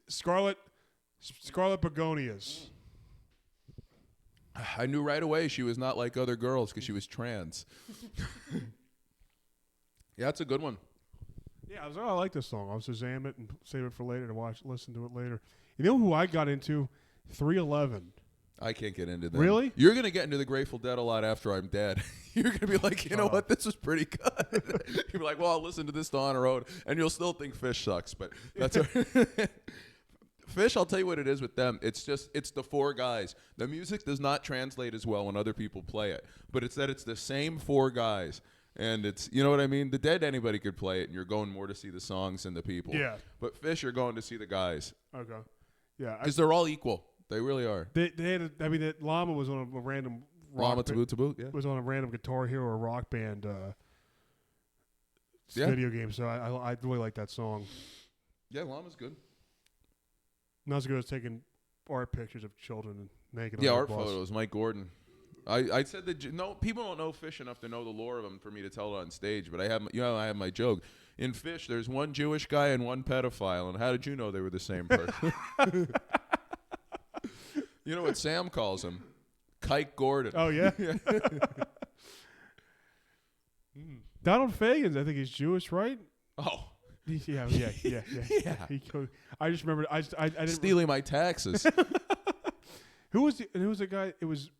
Scarlet Begonias. I knew right away she was not like other girls because she was trans. Yeah, it's a good one. Yeah, I like this song. I'll Shazam it and save it for later to listen to it later. You know who I got into? 311. I can't get into that. Really? You're going to get into the Grateful Dead a lot after I'm dead. You're going to be like, you know what? This was pretty good. You'll be like, well, I'll listen to this on the road. And you'll still think Fish sucks. But that's Fish, I'll tell you what it is with them. It's the 4 guys. The music does not translate as well when other people play it. But it's the same 4 guys. And it's, you know what I mean? The Dead, anybody could play it, and you're going more to see the songs than the people. Yeah. But Fish, you're going to see the guys. Okay. Yeah. Because they're all equal. They really are. They had that Llama was on a random Llama to boot, yeah. Was on a random Guitar Hero or Rock Band video game, so I really like that song. Yeah, Llama's good. Not as good as taking art pictures of children and naked. Yeah, on art the bus. photos. Mike Gordon. I said that people don't know Fish enough to know the lore of them for me to tell it on stage, but I have my joke. In Fish, there's one Jewish guy and one pedophile, and how did you know they were the same person? You know what Sam calls him? Kike Gordon. Oh yeah. Donald Fagen's, I think he's Jewish, right? Oh. Yeah. Yeah. I just remember. I didn't stealing my taxes. Who was the guy? It was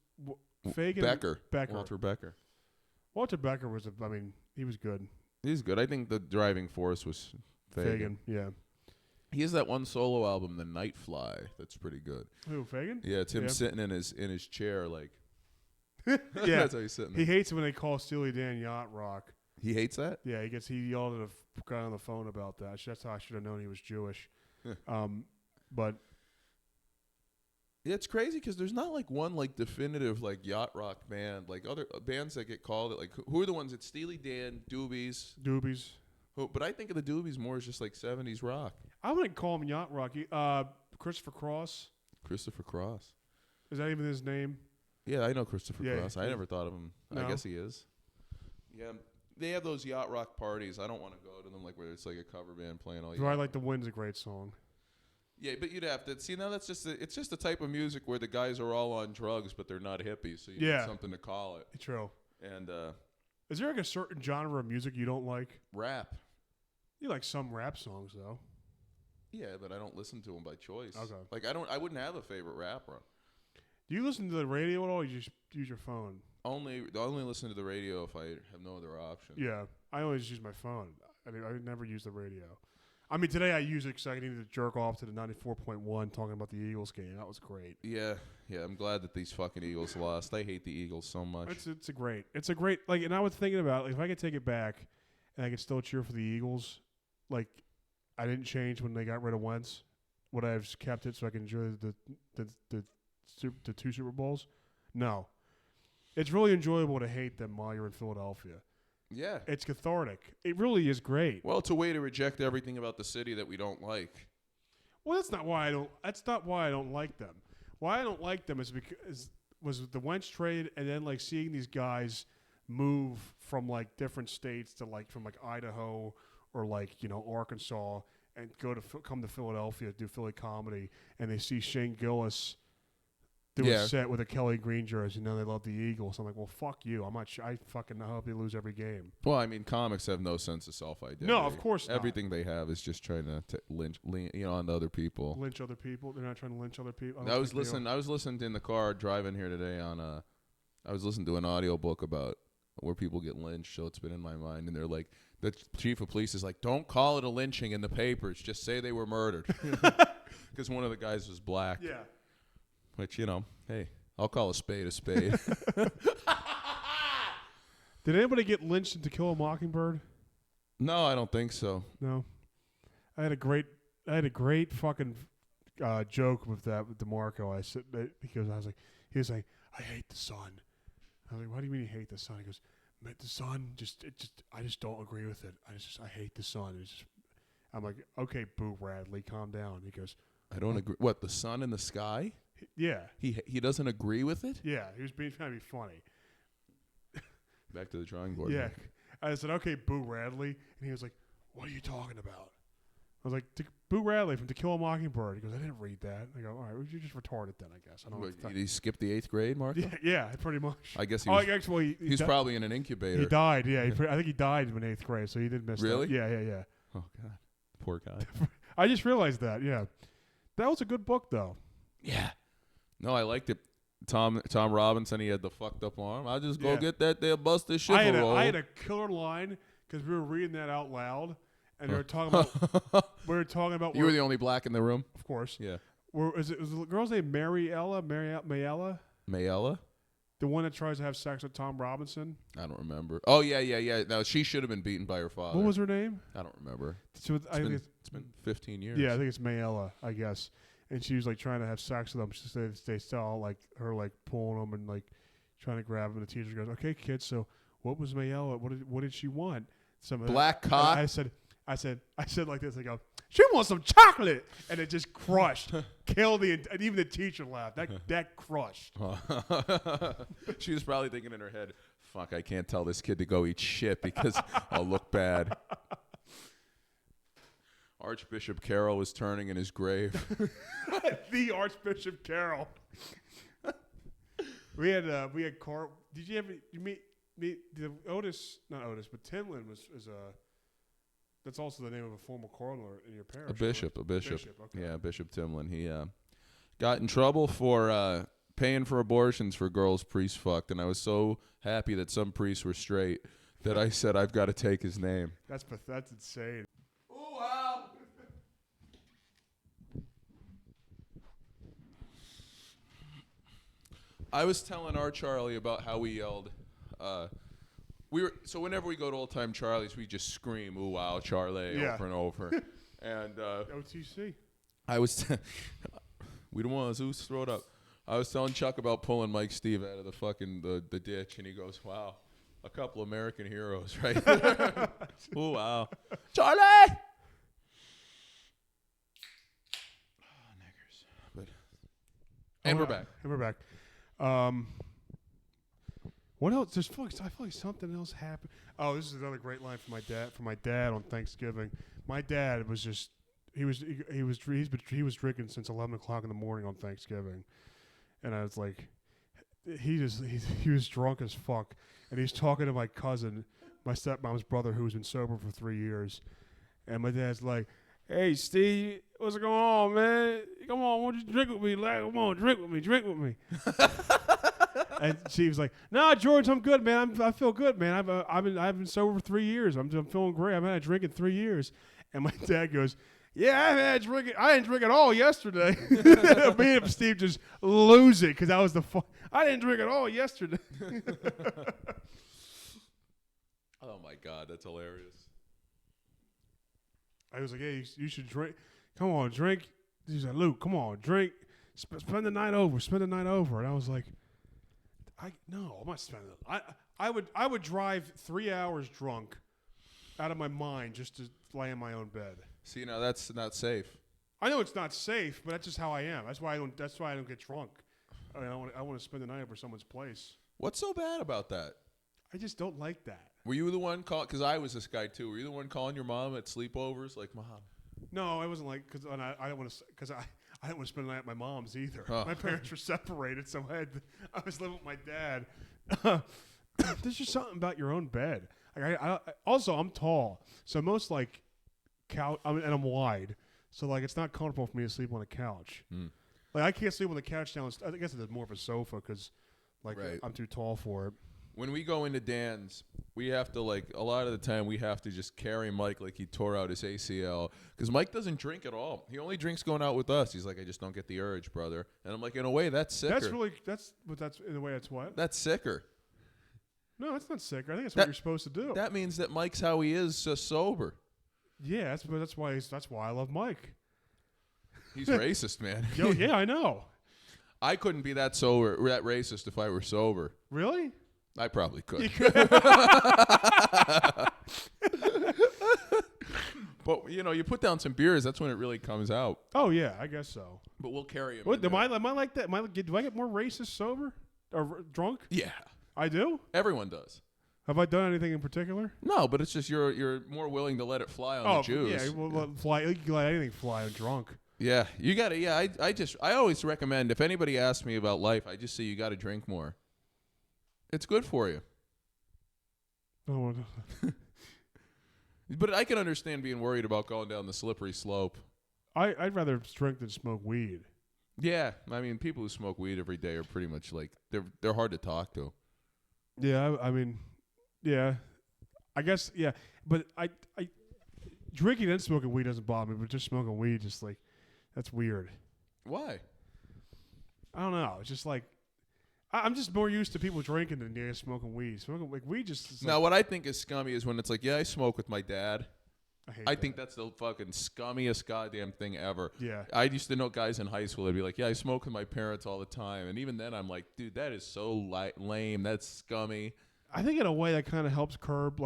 Fagen. Becker. Walter Becker. Walter Becker was he was good. He's good. I think the driving force was Fagen. Yeah. He has that one solo album, The Night Fly, that's pretty good. Who, Fagen? Yeah, it's him sitting in his chair like. Yeah, that's how he's sitting there. He hates it when they call Steely Dan yacht rock. He hates that? Yeah, he yelled at a guy on the phone about that. That's how I should have known he was Jewish. But It's crazy because there's not like one like definitive like yacht rock band, like other bands that get called it. Like who are the ones? It's Steely Dan, Doobies. But I think of the Doobies more as just like 70s rock. I wouldn't call him yacht rock. Christopher Cross. Christopher Cross. Is that even his name? Yeah, I know Christopher Cross. I never thought of him. No. I guess he is. Yeah, they have those yacht rock parties. I don't want to go to them like where it's like a cover band playing all. Ride Like the Wind's a great song. Yeah, but you'd have to see now. That's just it's just the type of music where the guys are all on drugs, but they're not hippies, so you need something to call it. True. And is there like a certain genre of music you don't like? Rap. You like some rap songs though. Yeah, but I don't listen to them by choice. Okay. Like I wouldn't have a favorite rapper. Do you listen to the radio at all? Or you just use your phone? Only listen to the radio if I have no other option. Yeah, I always use my phone. I never use the radio. I mean, today I used it because I needed to jerk off to the 94.1 talking about the Eagles game. That was great. Yeah. I'm glad that these fucking Eagles lost. I hate the Eagles so much. It's a great like. And I was thinking about like if I could take it back, and I could still cheer for the Eagles. Like I didn't change when they got rid of Wentz. Would I have kept it so I can enjoy the two Super Bowls? No. It's really enjoyable to hate them while you're in Philadelphia. Yeah. It's cathartic. It really is great. Well, it's a way to reject everything about the city that we don't like. Well, that's not why I don't like them. Why I don't like them is because was the Wentz trade and then like seeing these guys move from like different states to like from like Idaho or like, you know, Arkansas and come to Philadelphia to do Philly comedy and they see Shane Gillis do a set with a Kelly Green jersey, and now they love the Eagles. I'm like, well, fuck you. I'm not. I fucking hope they lose every game. Well, I mean, comics have no sense of self-identity. No, of course not. Everything they have is just trying to lynch on other people. Lynch other people. They're not trying to lynch other people. I was listening in the car driving here today on I was listening to an audiobook about where people get lynched, so it's been in my mind. And they're like, the chief of police is like, don't call it a lynching in the papers. Just say they were murdered. Because one of the guys was black. Yeah. Which, you know, hey, I'll call a spade a spade. Did anybody get lynched in To Kill a Mockingbird? No, I don't think so. No. I had a great fucking joke with that with DeMarco. Because he was like, I hate the sun. I was like, why do you mean you hate the sun? He goes, the sun I just don't agree with it. I hate the sun. I'm like, okay, Boo Radley, calm down. He goes, I don't agree. What, the sun in the sky? Yeah. He doesn't agree with it? Yeah, he was trying to be funny. Back to the drawing board. Yeah. I said, okay, Boo Radley. And he was like, what are you talking about? I was like, Boo Radley from To Kill a Mockingbird. He goes, I didn't read that. I go, all right, well, you're just retarded then, I guess. I don't know. Did he skip the 8th grade, Mark? Yeah, pretty much. I guess he's probably in an incubator. He died, yeah. I think he died in 8th grade, so he did miss Really? that. Yeah. Oh, God. Poor guy. I just realized that, yeah. That was a good book, though. Yeah. No, I liked it. Tom Robinson, he had the fucked up arm. I'll just go get that there busted shit. I had a killer line because we were reading that out loud, and they were talking about. You were the only black in the room, of course. Yeah. Was the girl's name Mayella? Mayella? The one that tries to have sex with Tom Robinson? I don't remember. Oh, yeah. No, she should have been beaten by her father. What was her name? I don't remember. So it's been 15 years. Yeah, I think it's Mayella, I guess. And she was like trying to have sex with them. She said they saw like her like pulling them and like trying to grab him. And the teacher goes, "Okay, kids. So what was Mayella? What did she want? Some black cock." I said like this. I go, she wants some chocolate, and it just crushed, killed and even the teacher laughed. That crushed. She was probably thinking in her head, "Fuck, I can't tell this kid to go eat shit because I'll look bad." Archbishop Carroll was turning in his grave. The Archbishop Carroll. we had Carl. Did you ever meet Otis? Not Otis, but Tinlin is that's also the name of a former coroner in your parish. A bishop. Okay. Yeah, Bishop Timlin. He got in trouble for paying for abortions for girls priests fucked, and I was so happy that some priests were straight that I said I've got to take his name. That's insane. Oh wow! I was telling our Charlie about how we yelled. So whenever we go to Old Time Charlie's, we just scream "Ooh wow, Charlie" over and over. And OTC. we don't want Zeus to throw it up. I was telling Chuck about pulling Mike Steve out of the fucking the ditch, and he goes, "Wow, a couple American heroes, right?" Oh wow, Charlie. Oh, niggers. But and we're back. And we're back. What else? I feel like something else happened. Oh, this is another great line from my dad. From my dad on Thanksgiving. My dad was just he was drinking since 11 o'clock in the morning on Thanksgiving, and I was like, he was drunk as fuck, and he's talking to my cousin, my stepmom's brother, who's been sober for 3 years, and my dad's like, "Hey Steve, what's going on, man? Come on, won't you drink with me? Like, come on, drink with me." And she was like, "No, George, I'm good, man. I feel good, man. I've been sober for 3 years. I'm feeling great. I've had a drink in 3 years." And my dad goes, "Yeah, I didn't drink at all yesterday." Me and Steve just lose it because that was I didn't drink at all yesterday. Oh my God, that's hilarious. I was like, "Hey, you should drink. Come on, drink." He's like, "Luke, come on, drink. Spend the night over. Spend the night over." And I was like, No, I'm not spending it. I would drive 3 hours drunk out of my mind just to lay in my own bed. See, now that's not safe. I know it's not safe, but that's just how I am. That's why I don't get drunk. I mean, I want to spend the night over someone's place. What's so bad about that? I just don't like that. Were you the one because I was this guy too. Were you the one calling your mom at sleepovers like, "Mom"? No, I wasn't like because I didn't want to spend the night at my mom's either. Oh. My parents were separated, so I was living with my dad. There's just something about your own bed. Like also I'm tall, so most like couch. And I'm wide, so like it's not comfortable for me to sleep on a couch. Like I can't sleep on the couch down. I guess it's more of a sofa because like I'm too tall for it. When we go into Dan's, we have to a lot of the time we have to just carry Mike like he tore out his ACL because Mike doesn't drink at all. He only drinks going out with us. He's like, "I just don't get the urge, brother." And I'm like, in a way, that's sicker. That's in a way that's what? That's sicker. No, that's not sicker. I think that's what you're supposed to do. That means that Mike's how he is, sober. Yeah, that's why I love Mike. He's racist, man. Yo, yeah, I know. I couldn't be that racist if I were sober. Really? I probably could. But you put down some beers, that's when it really comes out. Oh yeah, I guess so. But we'll carry him. What, am I like that? Do I get more racist sober or drunk? Yeah, I do. Everyone does. Have I done anything in particular? No, but it's just you're more willing to let it fly on the Jews. Yeah, well, fly. You can let anything fly on drunk. Yeah, you got to. Yeah, I always recommend if anybody asks me about life, I just say you got to drink more. It's good for you. Oh. But I can understand being worried about going down the slippery slope. I'd rather drink than smoke weed. Yeah, I mean, people who smoke weed every day are pretty much like they're hard to talk to. Yeah, I mean, yeah, I guess yeah, but I drinking and smoking weed doesn't bother me, but just smoking weed, just like that's weird. Why? I don't know. It's just like. I'm just more used to people drinking than smoking weed. Smoking like weed just. Now, what I think is scummy is when it's like, yeah, I smoke with my dad. I think that's the fucking scummiest goddamn thing ever. Yeah. I used to know guys in high school that'd be like, yeah, I smoke with my parents all the time, and even then, I'm like, dude, that is so lame. That's scummy. I think in a way that kind of helps curb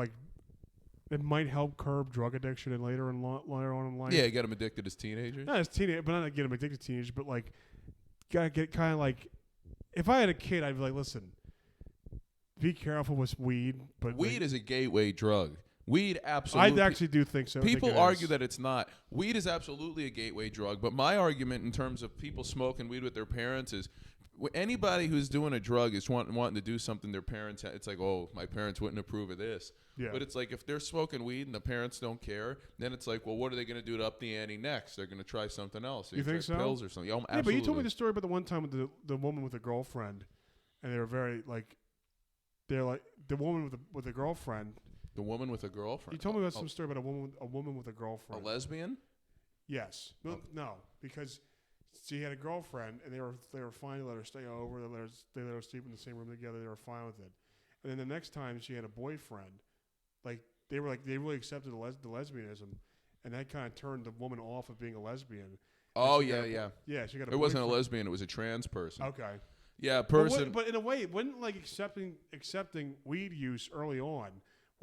it might help curb drug addiction and later on in life. Yeah, get them addicted as teenagers. Not as teenagers, but not get them addicted to teenagers, but like gotta get kind of like. If I had a kid, I'd be like, listen, be careful with weed. But weed is a gateway drug. Weed absolutely. I actually do think so. People argue that it's not. Weed is absolutely a gateway drug. But my argument in terms of people smoking weed with their parents is anybody who's doing a drug is wanting to do something their parents. It's like, oh, my parents wouldn't approve of this. Yeah. But it's like if they're smoking weed and the parents don't care, then it's like, well, what are they going to do to up the ante next? They're going to try something else. You think so? Pills or something. Yeah, but you told me the story about the one time with the woman with a girlfriend, and they were very they're like the woman with a girlfriend. The woman with a girlfriend. You told me about some story about a woman with a girlfriend. A lesbian? Yes. No, because she had a girlfriend, and they were fine to let her stay over. They let her sleep in the same room together. They were fine with it. And then the next time she had a boyfriend, they really accepted the lesbianism, and that kind of turned the woman off of being a lesbian. Oh, yeah. Yeah, she got a It wasn't a boyfriend. lesbian. It was a trans person. Okay. Yeah, person. But in a way, wouldn't like accepting weed use early on,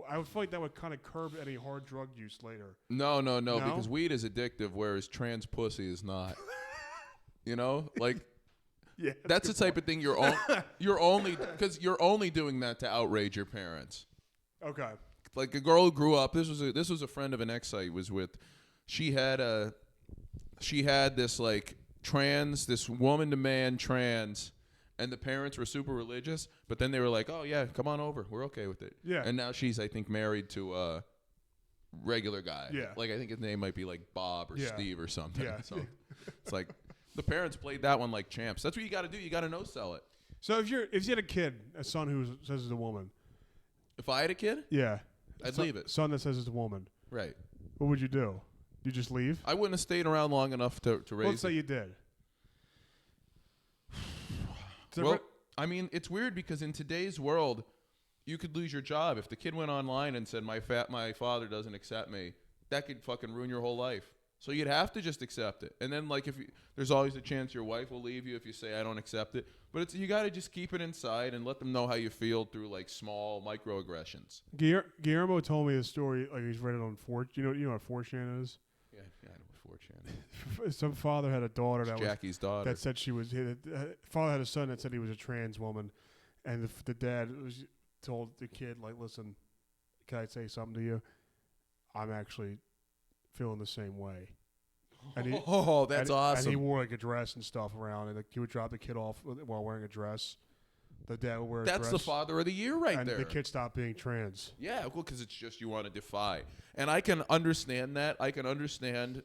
I would feel like that would kind of curb any hard drug use later. No, because weed is addictive, whereas trans pussy is not. You know? Like, yeah, that's the type of thing you're only doing that to outrage your parents. Okay. Like a girl who grew up. This was a friend of an ex I was with. She had this like this woman to man trans, and the parents were super religious. But then they were like, "Oh yeah, come on over. We're okay with it." Yeah. And now she's, I think, married to a regular guy. Yeah. Like I think his name might be like Bob or Steve or something. Yeah. So it's like the parents played that one like champs. That's what you got to do. You got to no sell it. So if you had a kid, a son who says it's a woman. If I had a kid, Yeah. I'd leave it. Son that says it's a woman. Right. What would you do? You just leave? I wouldn't have stayed around long enough to raise Let's say you did. Well, I mean, it's weird because in today's world, you could lose your job. If the kid went online and said, my father doesn't accept me, that could fucking ruin your whole life. So you'd have to just accept it. And then, like, there's always a chance your wife will leave you if you say, I don't accept it. But you got to just keep it inside and let them know how you feel through, like, small microaggressions. Guillermo told me a story, like he's read it on 4chan. You know what 4chan is? Yeah, I know what 4chan is. Some father had a daughter It's Jackie's daughter. that said she was. Father had a son that said he was a trans woman, and the dad told the kid, like, "Listen, can I say something to you? I'm actually feeling the same way." And that's awesome. And he wore like a dress and stuff around, and like, he would drop the kid off while wearing a dress. The dad would wear a dress. That's the father of the year right and there. the kid stopped being trans. Yeah, well, because it's just you want to defy. And I can understand that. I can understand,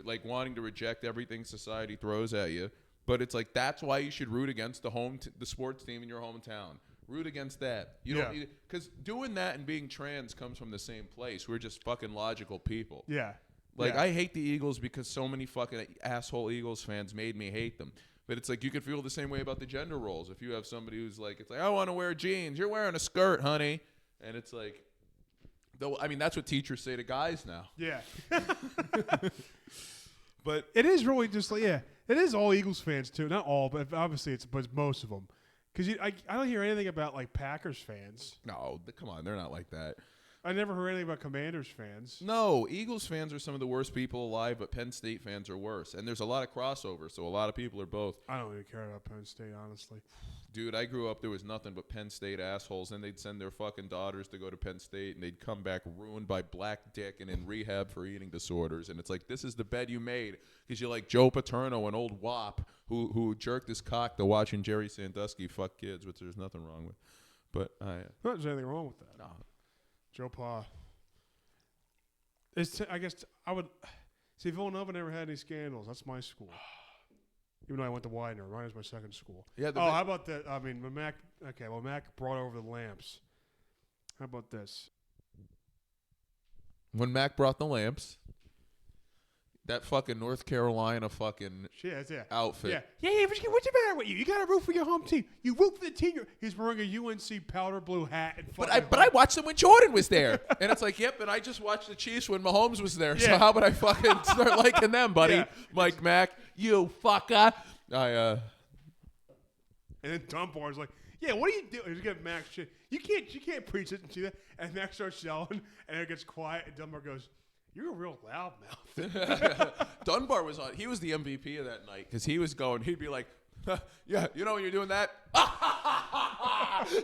like, wanting to reject everything society throws at you. But it's like, that's why you should root against the sports team in your hometown. Root against that. You don't need it. Because doing that and being trans comes from the same place. We're just fucking logical people. Yeah. Like, I hate the Eagles because so many fucking asshole Eagles fans made me hate them. But it's like you could feel the same way about the gender roles. If you have somebody who's like, it's like, I want to wear jeans. You're wearing a skirt, honey. And it's like, though, I mean, that's what teachers say to guys now. Yeah. But it is really just like, it is all Eagles fans too. Not all, but obviously it's most of them. Because I don't hear anything about like Packers fans. no, come on, they're not like that. I never heard anything about Commanders fans. No, Eagles fans are some of the worst people alive, but Penn State fans are worse. And there's a lot of crossover, so a lot of people are both. I don't even care about Penn State, honestly. Dude, I grew up, there was nothing but Penn State assholes, and they'd send their fucking daughters to go to Penn State, and they'd come back ruined by black dick and in rehab for eating disorders. And it's like, this is the bed you made, because you're like Joe Paterno, an old wop, who jerked his cock to watching Jerry Sandusky fuck kids, which there's nothing wrong with. But There's anything wrong with that. no. Joe Pa. I guess I would see Villanova never had any scandals. That's my school. Even though I went to Widener, mine was my second school. Yeah. How about that? I mean, when Mac brought over the lamps. How about this? When Mac brought the lamps, that fucking North Carolina fucking outfit. Yeah. What's the matter with you? You got to root for your home team. You root for the team. He's wearing a UNC powder blue hat. And But I watched them when Jordan was there. And it's like, yep, and I just watched the Chiefs when Mahomes was there. So how would I fucking start liking them, buddy? Yeah. Mike Mack, you fucker. And then Dunbar's like, yeah, what are you doing? He's getting Max shit. You can't preach it and see that. And Max starts yelling, and it gets quiet, and Dunbar goes, you're a real loudmouth. Dunbar was on. He was the MVP of that night because he was going. He'd be like, "Yeah, you know when you're doing that."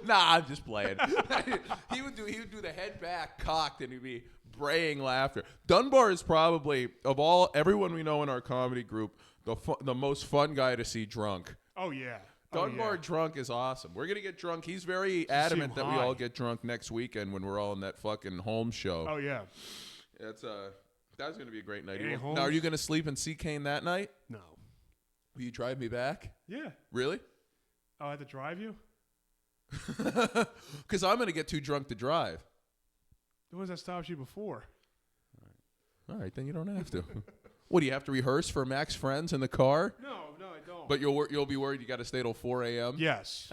Nah, I'm just playing. He would do the head back cocked, and he'd be braying laughter. Dunbar is probably of everyone we know in our comedy group the most fun guy to see drunk. Oh yeah. Dunbar drunk is awesome. We're gonna get drunk. He's very adamant that we all get drunk next weekend when we're all in that fucking home show. Oh yeah. That's gonna be a great night. Now, are you gonna sleep in Sea Cane that night? No. Will you drive me back? Yeah. Really? Oh, I have to drive you? Because I'm gonna get too drunk to drive. The ones that stopped you before. All right, then you don't have to. What, do you have to rehearse for Mac's friends in the car? No. don't. But you'll be worried you got to stay till 4 a.m.? Yes.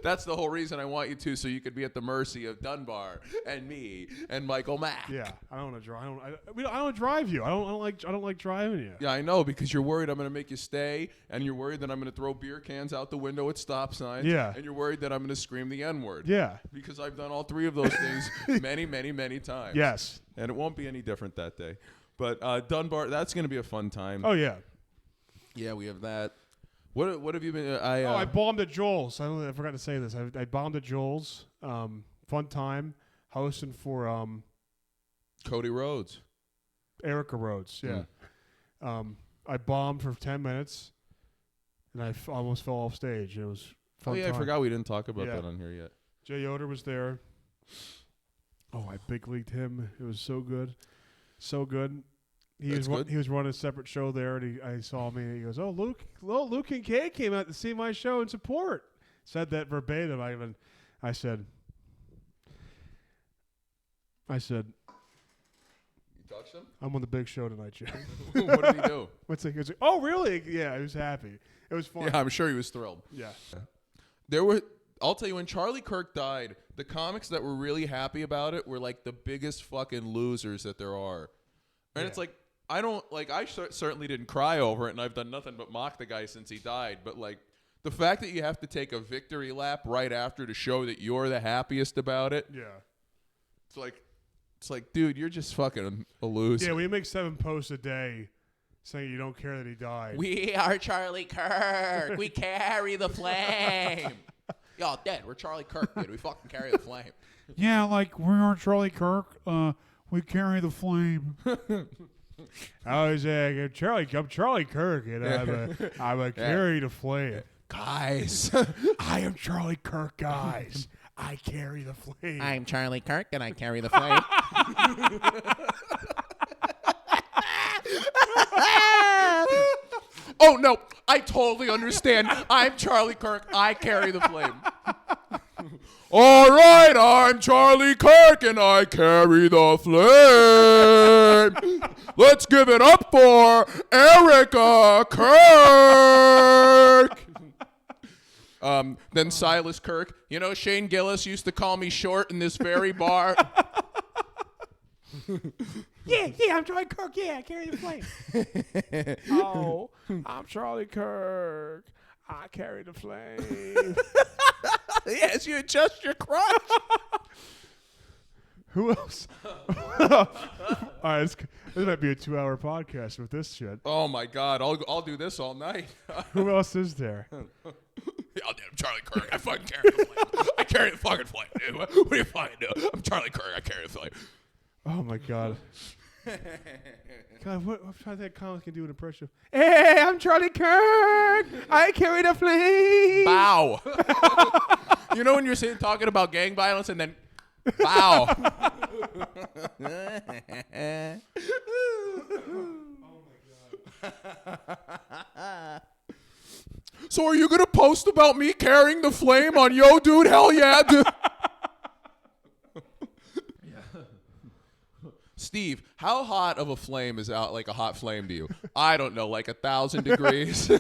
That's the whole reason I want you to, so you could be at the mercy of Dunbar and me and Michael Mack. Yeah, I don't want to drive. I don't drive you. I don't like driving you. Yeah, I know, because you're worried I'm going to make you stay, and you're worried that I'm going to throw beer cans out the window at stop signs. Yeah. And you're worried that I'm going to scream the N-word. Yeah. Because I've done all 3 of those things many, many, many times. Yes. And it won't be any different that day. But Dunbar, that's going to be a fun time. Oh yeah. Yeah, we have that. What have you been? I bombed at Joel's. I forgot to say this. I bombed at Joel's. Fun time hosting for Cody Rhodes. Erica Rhodes. Yeah. I bombed for 10 minutes, and I almost fell off stage. It was fun. Oh yeah, time. I forgot we didn't talk about that on here yet. Jay Yoder was there. Oh, I big leagued him. It was so good, so good. He was running a separate show there, and I saw me, and he goes, "Oh, Luke Kincaid came out to see my show and support." Said that verbatim. I said, You touched him? "I'm on the big show tonight, Jay." What did he do? He was like, "Oh, really?" Yeah, he was happy. It was fun. Yeah, I'm sure he was thrilled. Yeah. I'll tell you, when Charlie Kirk died, the comics that were really happy about it were like the biggest fucking losers that there are. And it's like, I certainly didn't cry over it, and I've done nothing but mock the guy since he died. But like, the fact that you have to take a victory lap right after to show that you're the happiest about it. Yeah. It's like, dude, you're just fucking a loser. Yeah, we make 7 posts a day saying you don't care that he died. We are Charlie Kirk. We carry the flame. Y'all dead. We're Charlie Kirk, dude. We fucking carry the flame. Yeah, like we are Charlie Kirk. We carry the flame. I was I'm Charlie Kirk, and I'm a carry the flame. Guys. I am Charlie Kirk, guys. I carry the flame. I'm Charlie Kirk, and I carry the flame. Oh, no. I totally understand. I'm Charlie Kirk. I carry the flame. All right, I'm Charlie Kirk, and I carry the flame. Let's give it up for Erica Kirk. Then Silas Kirk. You know, Shane Gillis used to call me short in this very bar. Yeah, I'm Charlie Kirk. Yeah, I carry the flame. Oh, I'm Charlie Kirk. I carry the flame. Yes, you adjust your crotch. Who else? All right, this might be a 2-hour podcast with this shit. Oh my God, I'll do this all night. Who else is there? I'm Charlie Kirk. I fucking carry the flame. I carry the fucking flame, dude. What do you fucking do? I'm Charlie Kirk. I carry the flame. Oh my God. God, what I'm trying to think comics can do an impression. Hey, I'm Charlie Kirk. I carry the flame. Bow. You know when you're talking about gang violence and then bow. So are you going to post about me carrying the flame on Yo Dude? Hell yeah, dude. Steve, how hot of a flame is out, like a hot flame to you? I don't know, like 1,000 degrees.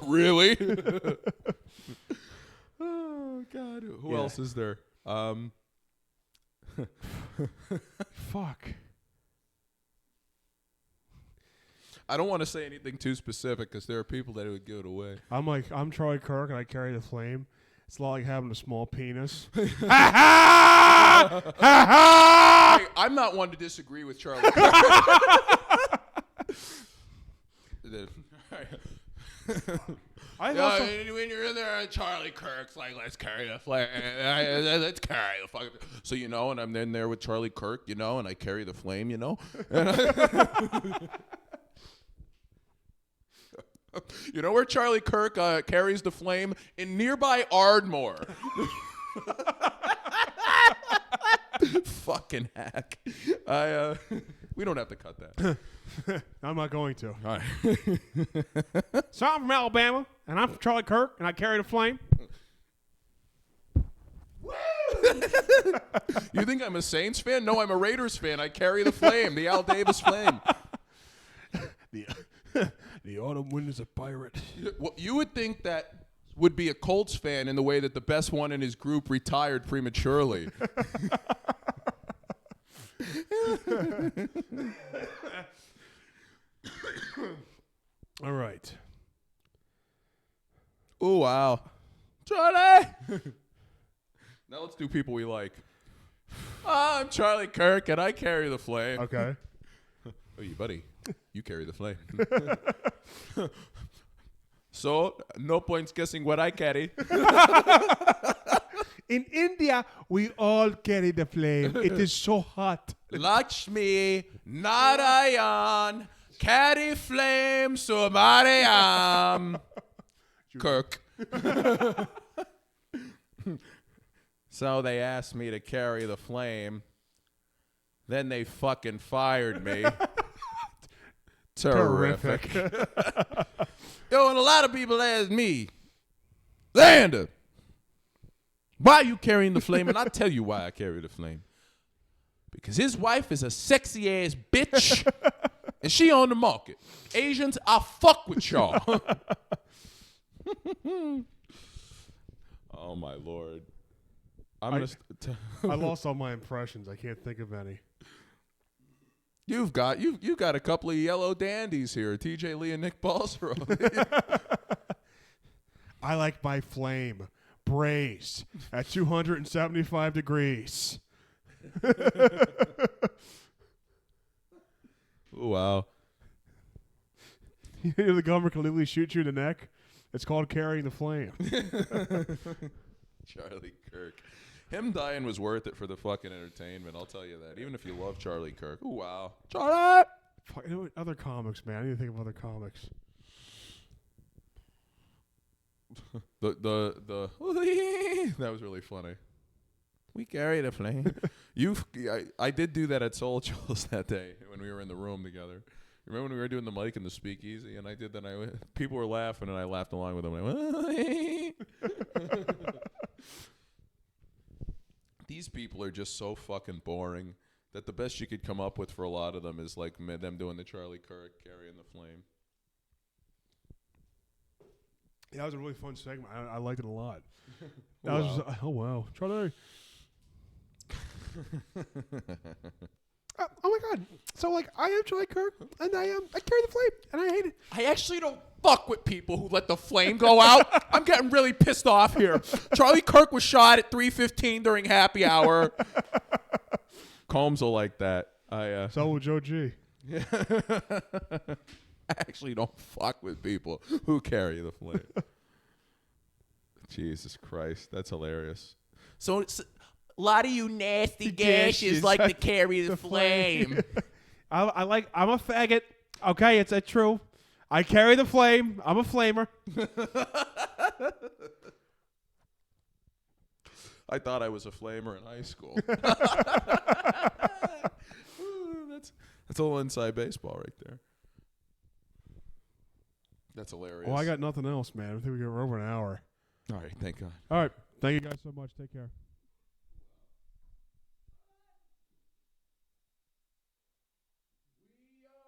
Really? Oh, God. Who else is there? Fuck. I don't want to say anything too specific because there are people that would give it away. I'm Charlie Kirk and I carry the flame. It's a lot like having a small penis. Hey, I'm not one to disagree with Charlie Kirk. When you're in there, Charlie Kirk's like, let's carry the flame. Let's carry the fucking. So, you know, and I'm in there with Charlie Kirk, you know, and I carry the flame, you know. You know where Charlie Kirk carries the flame? In nearby Ardmore. Fucking hack. We don't have to cut that. I'm not going to. All right. So I'm from Alabama, and I'm from Charlie Kirk, and I carry the flame. You think I'm a Saints fan? No, I'm a Raiders fan. I carry the flame, the Al Davis flame. the autumn wind is a pirate. Well, you would think that would be a Colts fan in the way that the best one in his group retired prematurely. All right. Oh, wow. Charlie! Now let's do people we like. I'm Charlie Kirk, and I carry the flame. Okay. Oh, you buddy. You carry the flame. So, no points guessing what I carry. In India, we all carry the flame. It is so hot. Lakshmi, Narayan, carry flame, Sumarayam. Kirk. So they asked me to carry the flame. Then they fucking fired me. Terrific. Yo, and a lot of people ask me, Xander, why are you carrying the flame? And I'll tell you why I carry the flame. Because his wife is a sexy ass bitch, and she on the market. Asians, I fuck with y'all. Oh my Lord. I lost all my impressions. I can't think of any. You've got a couple of yellow dandies here, TJ Lee and Nick Balsaro. I like my flame braised at 275 degrees. Wow. You know the government can literally shoot you in the neck? It's called carrying the flame. Charlie Kirk. Him dying was worth it for the fucking entertainment, I'll tell you that. Even if you love Charlie Kirk. Ooh, wow. Charlie! Fuck, you know what? Other comics, man. I need to think of other comics. That was really funny. We carry the flame. I did do that at Soul Chills that day when we were in the room together. Remember when we were doing the mic in the speakeasy, and I did that? People were laughing, and I laughed along with them. And I went, these people are just so fucking boring that the best you could come up with for a lot of them is like them doing the Charlie Kirk carrying the flame. Yeah, that was a really fun segment. I liked it a lot. That was just, oh wow, Charlie. Oh my God! So like, I am Charlie Kirk, and I carry the flame, and I hate it. I actually don't fuck with people who let the flame go out. I'm getting really pissed off here. Charlie Kirk was shot at 3:15 during happy hour. Combs will like that. So will Joe G. I actually don't fuck with people who carry the flame. Jesus Christ, that's hilarious. So it's a lot of you nasty gashes like to carry the flame. I'm a faggot. Okay, it's true. I carry the flame. I'm a flamer. I thought I was a flamer in high school. That's a little inside baseball right there. That's hilarious. Oh, I got nothing else, man. I think we're over an hour. All right, thank God. All right. Thank you guys so much. Take care.